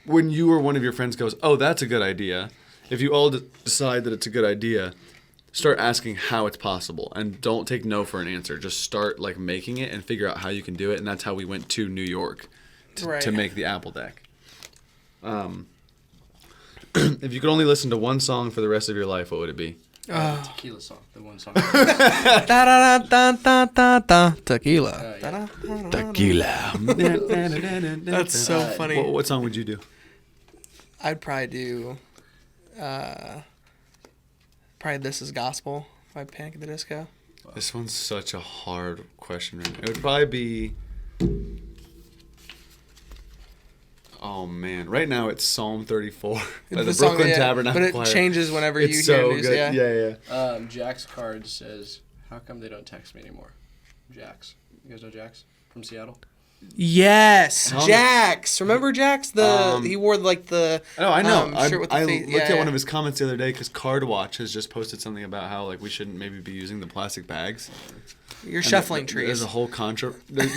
Speaker 2: When you or one of your friends goes, oh, that's a good idea. If you all decide that it's a good idea, start asking how it's possible, and don't take no for an answer. Just start like making it and figure out how you can do it. And that's how we went to New York
Speaker 1: Right.
Speaker 2: to make the Apple deck. If you could only listen to one song for the rest of your life, what would it be?
Speaker 3: Tequila song, the one song.
Speaker 1: Da da da da da da tequila.
Speaker 3: Yeah.
Speaker 2: Tequila.
Speaker 1: That's so funny.
Speaker 2: What song would you do?
Speaker 1: I'd probably do probably This Is Gospel by Panic at the Disco.
Speaker 2: This one's such a hard question. Right now. It would probably be. Oh man! Right now it's Psalm 34 by the
Speaker 1: song,
Speaker 2: Brooklyn
Speaker 1: yeah,
Speaker 2: Tabernacle
Speaker 1: but it
Speaker 2: Choir.
Speaker 1: changes whenever
Speaker 2: It's
Speaker 1: you
Speaker 2: so
Speaker 1: hear news.
Speaker 2: good.
Speaker 1: Yeah.
Speaker 2: Yeah.
Speaker 3: Jack's card says, how come they don't text me anymore? Jax. You guys know Jax from Seattle?
Speaker 1: Yes,
Speaker 2: Tell me.
Speaker 1: Jax. Remember Jax?
Speaker 2: Um,
Speaker 1: He wore like the
Speaker 2: Oh, I know.
Speaker 1: shirt with the
Speaker 2: I
Speaker 1: face.
Speaker 2: looked at one of his comments the other day because Cardwatch has just posted something about how like we shouldn't maybe be using the plastic bags.
Speaker 1: You're
Speaker 2: And
Speaker 1: shuffling
Speaker 2: There's
Speaker 1: trees.
Speaker 2: a whole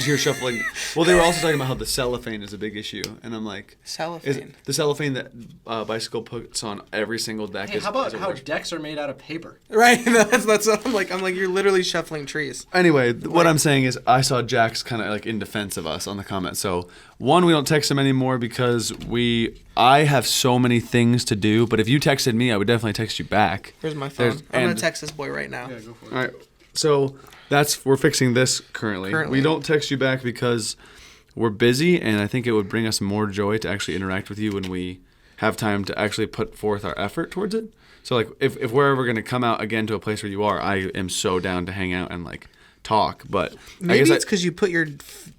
Speaker 2: you're shuffling. Well, they were also talking about how the cellophane is a big issue, and I'm like,
Speaker 1: Cellophane.
Speaker 2: the cellophane that Bicycle puts on every single deck
Speaker 3: Hey,
Speaker 2: is.
Speaker 3: how about
Speaker 2: is a
Speaker 3: how
Speaker 2: worst.
Speaker 3: decks are made out of paper?
Speaker 1: Right. That's what I'm like. I'm like you're literally shuffling trees.
Speaker 2: Anyway, what I'm saying is I saw Jax kind of like in defense of us on the comment. So one, we don't text him anymore because I have so many things to do. But if you texted me, I would definitely text you back.
Speaker 1: Here's my phone.
Speaker 2: There's-
Speaker 1: I'm gonna
Speaker 2: and-
Speaker 1: text this boy right now.
Speaker 3: Yeah, go for it.
Speaker 2: All right. So we're fixing this currently.
Speaker 1: Currently.
Speaker 2: We don't text you back because we're busy, and I think it would bring us more joy to actually interact with you when we have time to actually put forth our effort towards it. So like if we're ever gonna come out again to a place where you are, I am so down to hang out and like talk. But
Speaker 1: Maybe
Speaker 2: I
Speaker 1: it's because you put your.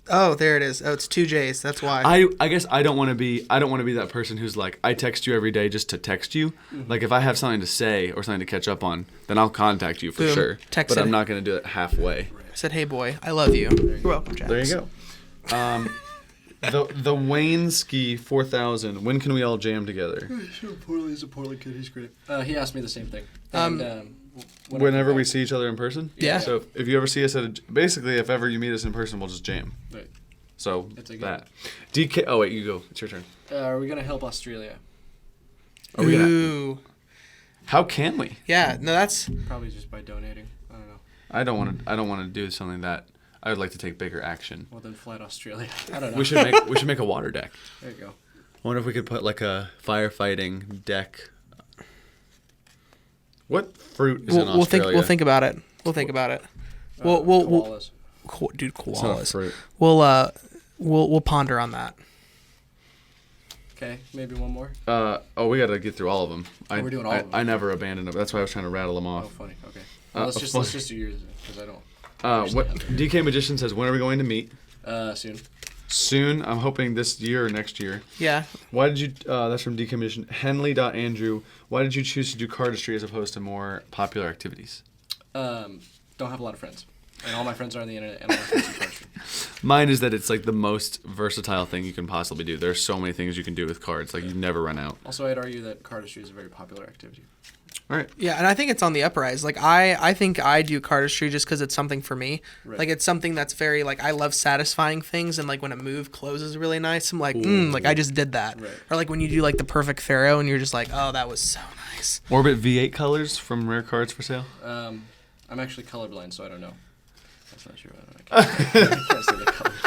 Speaker 1: Oh, there it is. Oh, it's 2Js. That's why.
Speaker 2: I guess I don't want to be that person who's like I text you every day just to text you. Like if I have something to say or something to catch up on, then I'll contact you for
Speaker 1: Boom.
Speaker 2: sure.
Speaker 1: Text
Speaker 2: but
Speaker 1: it.
Speaker 2: I'm not going to do it halfway.
Speaker 1: I said, "Hey, boy, I love you." You're welcome, Jax.
Speaker 2: There you go. The Wayne Ski 4000. When can we all jam together?
Speaker 3: Sure, He's a Portland kid. He's great. He asked me the same thing.
Speaker 2: Whenever we see each other in person.
Speaker 1: Yeah.
Speaker 2: So if you ever see us basically if ever you meet us in person, we'll just jam.
Speaker 3: Right.
Speaker 2: So
Speaker 3: It's a good-
Speaker 2: that. DK. Oh wait, you go. It's your turn.
Speaker 3: Are we gonna help Australia?
Speaker 2: Are we gonna-
Speaker 1: Ooh.
Speaker 2: How can we?
Speaker 1: Yeah. No, that's.
Speaker 3: Probably just by donating. I don't know.
Speaker 2: I don't want to do something that I would like to take bigger action.
Speaker 3: Well, then fly to Australia. I don't know.
Speaker 2: We should make a water deck.
Speaker 3: There you go.
Speaker 2: I wonder if we could put like a firefighting deck What fruit is in
Speaker 1: We'll think.
Speaker 2: Australia?
Speaker 1: We'll think about it. We'll think about it. We'll
Speaker 3: Koalas.
Speaker 1: dude,
Speaker 2: It's not a
Speaker 1: koalas.
Speaker 2: fruit.
Speaker 1: We'll ponder on that.
Speaker 3: Okay, maybe one more.
Speaker 2: We got to get through all of them.
Speaker 3: We're doing all of them.
Speaker 2: I never abandoned them. That's why I was trying to rattle them
Speaker 3: Oh,
Speaker 2: off.
Speaker 3: funny. Okay. Well, let's just do yours because I don't.
Speaker 2: What DK Magician says, when are we going to meet?
Speaker 3: Soon.
Speaker 2: Soon. I'm hoping this year or next year.
Speaker 1: Yeah.
Speaker 2: Why did you? That's from DK Magician. Henley.Andrew. Why did you choose to do cardistry as opposed to more popular activities?
Speaker 3: Don't have a lot of friends, and all my friends are on the internet, and all my friends do cardistry.
Speaker 2: Mine is that it's like the most versatile thing you can possibly do. There's so many things you can do with cards. Like you never run out.
Speaker 3: Also, I'd argue that cardistry is a very popular activity.
Speaker 2: All right.
Speaker 1: Yeah, and I think it's on the uprise. Like I think I do cardistry just because it's something for me.
Speaker 3: Right.
Speaker 1: Like it's something that's very like I love satisfying things, and like when a move closes really nice, I'm like, like I just did that.
Speaker 3: Right.
Speaker 1: Or like when you do like the perfect pharaoh, and you're just like, oh, that was so nice.
Speaker 2: Orbit V8 colors from Rare Cards for sale.
Speaker 3: I'm actually colorblind, so I don't know. That's not true. I can't say the colors.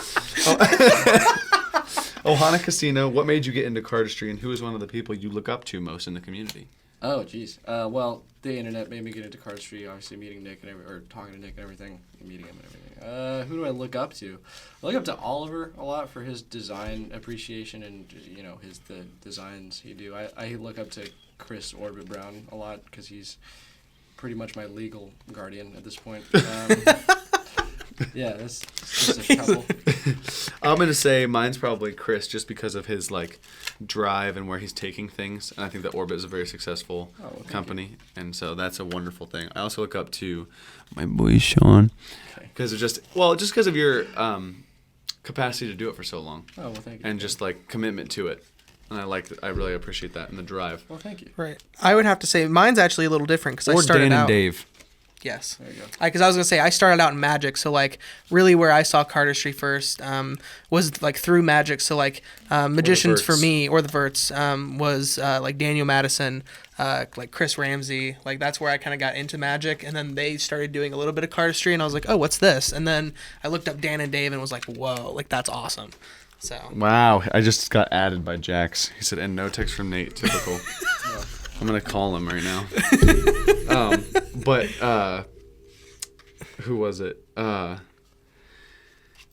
Speaker 2: Ohana Casino. What made you get into cardistry, and who is one of the people you look up to most in the community?
Speaker 3: Oh, geez. Well, the internet made me get into cardistry. Obviously, meeting Nick or talking to Nick and everything, and meeting him and everything. Who do I look up to? I look up to Oliver a lot for his design appreciation and the designs he do. I look up to Chris Orbit Brown a lot because he's pretty much my legal guardian at this point. Yeah, that's just a couple.
Speaker 2: I'm gonna say mine's probably Chris, just because of his like drive and where he's taking things. And I think that Orbit is a very successful company, and so that's a wonderful thing. I also look up to my boy Sean, because of just because of your capacity to do it for so long.
Speaker 3: Oh, well, thank you.
Speaker 2: And just like commitment to it. And I really appreciate that, and the drive.
Speaker 3: Well, thank you.
Speaker 1: Right. I would have to say mine's actually a little different because I
Speaker 2: Or
Speaker 1: started
Speaker 2: Dan
Speaker 1: out.
Speaker 2: and Dave.
Speaker 1: Yes.
Speaker 3: There you go.
Speaker 1: Because I was gonna say I started out in Magic, so like really where I saw cardistry first was like through Magic. So like magicians for
Speaker 2: Verts.
Speaker 1: me or the Verts was like Daniel Madison, like Chris Ramsey. Like that's where I kind of got into Magic, and then they started doing a little bit of cardistry, and I was like, oh, what's this? And then I looked up Dan and Dave and was like, whoa, like that's awesome. So
Speaker 2: Wow, I just got added by Jax. He said, and no text from Nate, typical. I'm going to call him right now. Who was it? I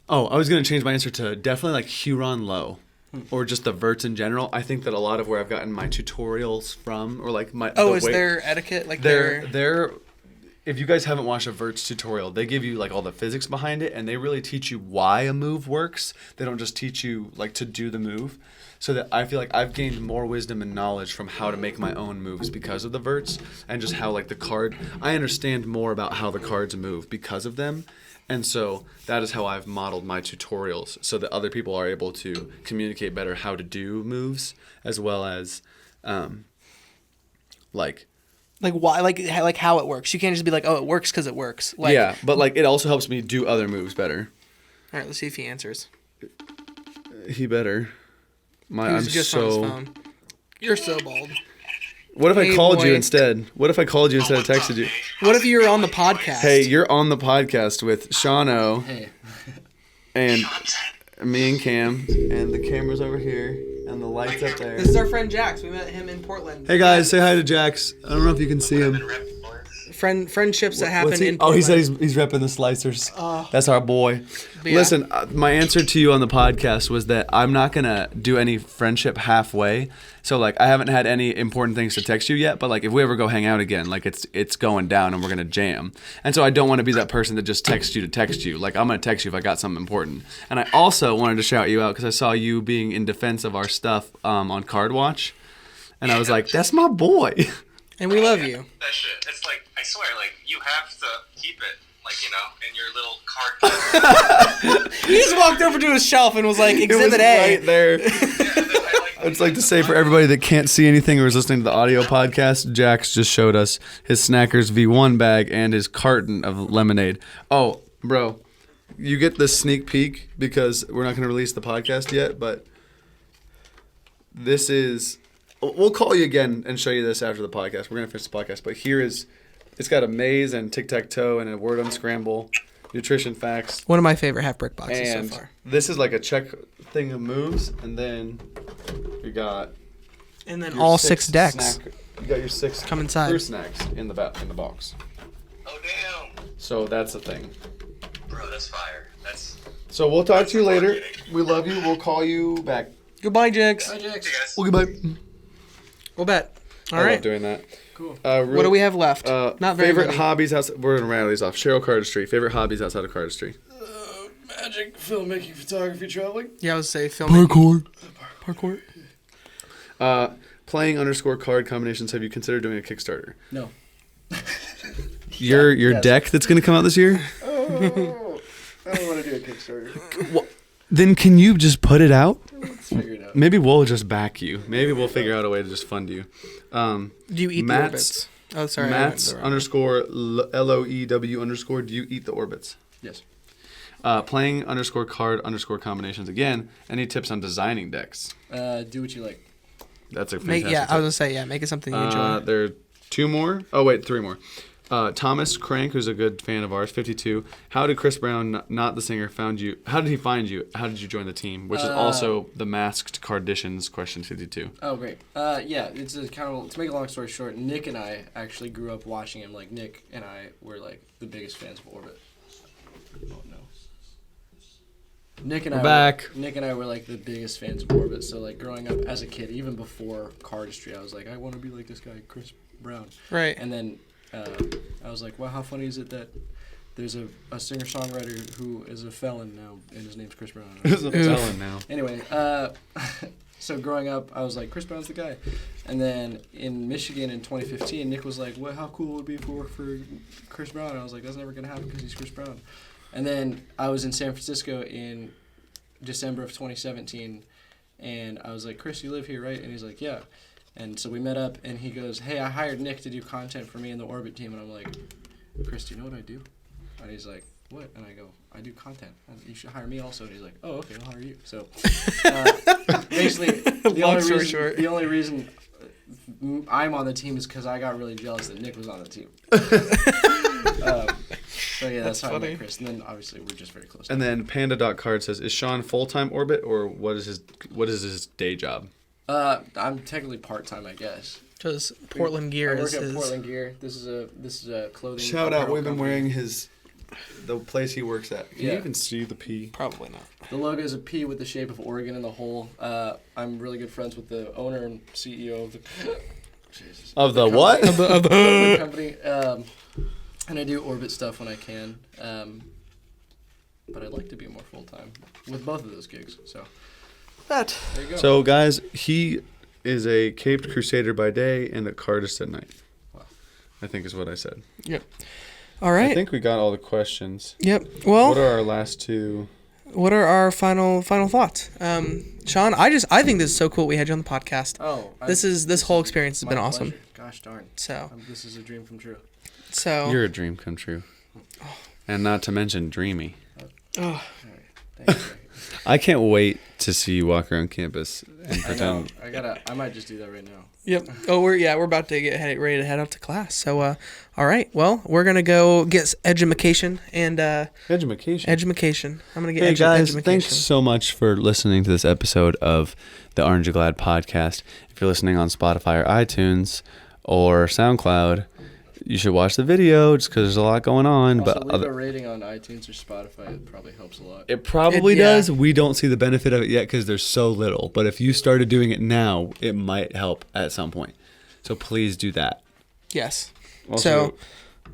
Speaker 2: was going to change my answer to definitely like Huron Low. Or just the Verts in general. I think that a lot of where I've gotten my tutorials from, or like my...
Speaker 1: their etiquette? Like
Speaker 2: they're if you guys haven't watched a Verts tutorial, they give you like all the physics behind it, and they really teach you why a move works. They don't just teach you like to do the move. So that I feel like I've gained more wisdom and knowledge from how to make my own moves because of the Verts, and just how like the card, I understand more about how the cards move because of them. And so that is how I've modeled my tutorials, so that other people are able to communicate better how to do moves, as well as like
Speaker 1: why, like how it works. You can't just be like, oh, it works because it works. Like,
Speaker 2: yeah, but like it also helps me do other moves better.
Speaker 1: All right, let's see if he answers.
Speaker 2: He better.
Speaker 1: He was just on his phone. You're so bald.
Speaker 2: What if I
Speaker 1: Hey,
Speaker 2: called
Speaker 1: boy.
Speaker 2: you instead? What if I called you instead of texted you?
Speaker 1: What if you're on the podcast?
Speaker 2: Hey, you're on the podcast with Shano
Speaker 3: Hey.
Speaker 2: and me and Cam, and the camera's over here and the lights up there.
Speaker 1: This is our friend Jax. We met him in Portland.
Speaker 2: Hey guys, say hi to Jax. I don't know if you can see him.
Speaker 1: Friendships that happen
Speaker 2: What's he?
Speaker 1: in
Speaker 2: Oh,
Speaker 1: Portland.
Speaker 2: he said he's repping the slicers. That's our boy.
Speaker 1: yeah.
Speaker 2: Listen, my answer to you on the podcast was that I'm not gonna do any friendship halfway. So like, I haven't had any important things to text you yet. But like, if we ever go hang out again, like it's going down and we're gonna jam. And so I don't want to be that person that just texts you to text you. Like I'm gonna text you if I got something important. And I also wanted to shout you out because I saw you being in defense of our stuff on Card Watch, and I was like, that's my boy.
Speaker 1: And we love you.
Speaker 4: That shit. It's like, I swear, like, you have to keep it, like, in your little card case.
Speaker 1: He just walked over to his shelf and was like,
Speaker 2: It was
Speaker 1: Exhibit A.
Speaker 2: right there.
Speaker 4: I
Speaker 2: I'd just like to say for everybody that can't see anything or is listening to the audio podcast, Jax just showed us his Snackers V1 bag and his carton of lemonade. Oh, bro, you get the sneak peek because we're not going to release the podcast yet, but this is... We'll call you again and show you this after the podcast. We're going to finish the podcast, but here is... It's got a maze and tic-tac-toe and a word unscramble, nutrition facts.
Speaker 1: One of my favorite half brick boxes
Speaker 2: And
Speaker 1: so far.
Speaker 2: this is like a check thing of moves, and then we got
Speaker 1: And then
Speaker 2: your
Speaker 1: all six decks.
Speaker 2: snack You got your 6
Speaker 1: Come inside.
Speaker 2: fruit snacks in the box.
Speaker 4: Oh damn,
Speaker 2: So that's the thing.
Speaker 4: bro, that's fire. That's
Speaker 2: So we'll talk to you later. We love you. We'll call you back.
Speaker 1: Goodbye, Jix.
Speaker 3: Hi, Jax.
Speaker 4: hey guys.
Speaker 2: Well, goodbye.
Speaker 1: We'll bet. All
Speaker 2: I
Speaker 1: right.
Speaker 2: love doing that.
Speaker 3: Cool.
Speaker 1: What do we have left? Not very
Speaker 2: favorite
Speaker 1: many.
Speaker 2: hobbies outside. We're gonna rattle these off. Cheryl Cardistry. Favorite hobbies outside of cardistry.
Speaker 3: Magic, filmmaking, photography, traveling.
Speaker 1: Yeah, I would say filming. Parkour.
Speaker 2: Playing _ card combinations. Have you considered doing a Kickstarter?
Speaker 3: No.
Speaker 2: Your
Speaker 3: yes.
Speaker 2: deck that's gonna come out this year.
Speaker 3: Oh, I don't want to do a Kickstarter.
Speaker 2: Then can you just put it out?
Speaker 3: Let's figure it out.
Speaker 2: Maybe we'll just back you. Maybe we'll figure out a way to just fund you.
Speaker 1: Do you eat
Speaker 2: Matt's-
Speaker 1: the orbits? Oh, sorry.
Speaker 2: Matt's
Speaker 1: I went the wrong way.
Speaker 2: _LOEW_. Do you eat the orbits?
Speaker 3: Yes.
Speaker 2: Playing _ card _ combinations. Again, any tips on designing decks?
Speaker 3: Do what you like.
Speaker 2: That's a
Speaker 1: Make,
Speaker 2: fantastic
Speaker 1: yeah, I
Speaker 2: tip.
Speaker 1: was gonna say make it something you enjoy.
Speaker 2: There are 2 more. Oh wait, 3 more. Thomas Crank, who's a good fan of ours, 52. How did Chris Brown, not the singer, found you? How did he find you? How did you join the team? Which is also the Masked Carditions question 52.
Speaker 3: Oh, great. Yeah, it's a kind of, to make a long story short, Nick and I actually grew up watching him. Like, Nick and I were, like, the biggest fans of Orbit. Oh, no. Nick and I were like the biggest fans of Orbit. So like growing up as a kid, even before cardistry, I was like, I want to be like this guy, Chris Brown.
Speaker 1: Right.
Speaker 3: And then I was like, wow, how funny is it that there's a singer-songwriter who is a felon now, and his name's Chris Brown.
Speaker 2: Who's a felon now?
Speaker 3: Anyway, so growing up, I was like, Chris Brown's the guy. And then in Michigan in 2015, Nick was like, how cool would it be if we worked for Chris Brown? And I was like, that's never going to happen because he's Chris Brown. And then I was in San Francisco in December of 2017, and I was like, Chris, you live here, right? And he's like, yeah. And so we met up, and he goes, hey, I hired Nick to do content for me and the Orbit team. And I'm like, Chris, do you know what I do? And he's like, what? And I go, I do content. And you should hire me also. And he's like, oh, okay, I'll hire you. So basically, the only reason I'm on the team is because I got really jealous that Nick was on the team. So yeah, that's how I met Chris. And then obviously we're just very close.
Speaker 2: And then Panda.card says, is Sean full-time Orbit, or what is his day job?
Speaker 3: I'm technically part-time, I guess.
Speaker 1: Because Portland Gear
Speaker 3: I work
Speaker 1: is
Speaker 3: at
Speaker 1: his.
Speaker 3: Portland Gear. This is a clothing.
Speaker 2: Shout out,
Speaker 3: apparel
Speaker 2: we've been
Speaker 3: company.
Speaker 2: wearing the place he works at. Can you
Speaker 3: Yeah.
Speaker 2: even see the P?
Speaker 1: Probably not.
Speaker 3: The logo is a P with the shape of Oregon in the hole. I'm really good friends with the owner and CEO of the. Jesus.
Speaker 2: Of the
Speaker 3: company.
Speaker 2: what?
Speaker 1: Of the
Speaker 3: The company. And I do Orbit stuff when I can. But I'd like to be more full-time with both of those gigs. So
Speaker 1: that.
Speaker 3: there you go.
Speaker 2: So guys, he is a caped crusader by day and a cardist at night.
Speaker 3: Wow.
Speaker 2: I think is what I said.
Speaker 1: Yep. All right.
Speaker 2: I think we got all the questions.
Speaker 1: Yep. Well,
Speaker 2: What are our last 2?
Speaker 1: what are our final thoughts? Sean, I think this is so cool we had you on the podcast.
Speaker 3: Oh,
Speaker 1: This whole experience has
Speaker 3: my
Speaker 1: been awesome.
Speaker 3: pleasure. Gosh darn.
Speaker 1: So
Speaker 3: This is a dream come true.
Speaker 2: You're a dream come true. And not to mention dreamy.
Speaker 1: Oh,
Speaker 3: All right. Thank you.
Speaker 2: I can't wait to see you walk around campus and
Speaker 3: I know.
Speaker 2: pretend.
Speaker 3: I might just do that right now.
Speaker 1: yep. Oh, we're about to get ready to head out to class. So, all right. Well, we're gonna go get edumacation and
Speaker 2: Edumacation.
Speaker 1: edumacation. I'm gonna get
Speaker 2: Hey guys,
Speaker 1: edumacation.
Speaker 2: thanks so much for listening to this episode of the Orange and Glad podcast. If you're listening on Spotify or iTunes or SoundCloud, you should watch the video just because there's a lot going on.
Speaker 3: Also,
Speaker 2: But
Speaker 3: leave a rating on iTunes or Spotify. It probably helps a lot.
Speaker 2: it probably
Speaker 1: yeah.
Speaker 2: does. We don't see the benefit of it yet because there's so little. But if you started doing it now, it might help at some point. So please do that.
Speaker 1: Yes.
Speaker 2: Also,
Speaker 1: So,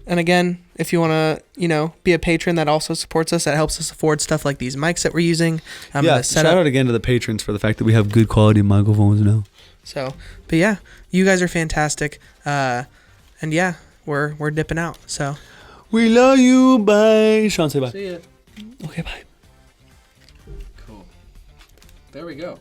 Speaker 1: and again, if you want to, be a patron that also supports us, that helps us afford stuff like these mics that we're using.
Speaker 2: yeah,
Speaker 1: The
Speaker 2: shout
Speaker 1: setup.
Speaker 2: out again to the patrons for the fact that we have good quality microphones now.
Speaker 1: So, but yeah, you guys are fantastic. And yeah, we're dipping out. So,
Speaker 2: We love you. Bye. Sean, say bye.
Speaker 3: See ya.
Speaker 2: Okay, bye.
Speaker 3: Cool. There we go.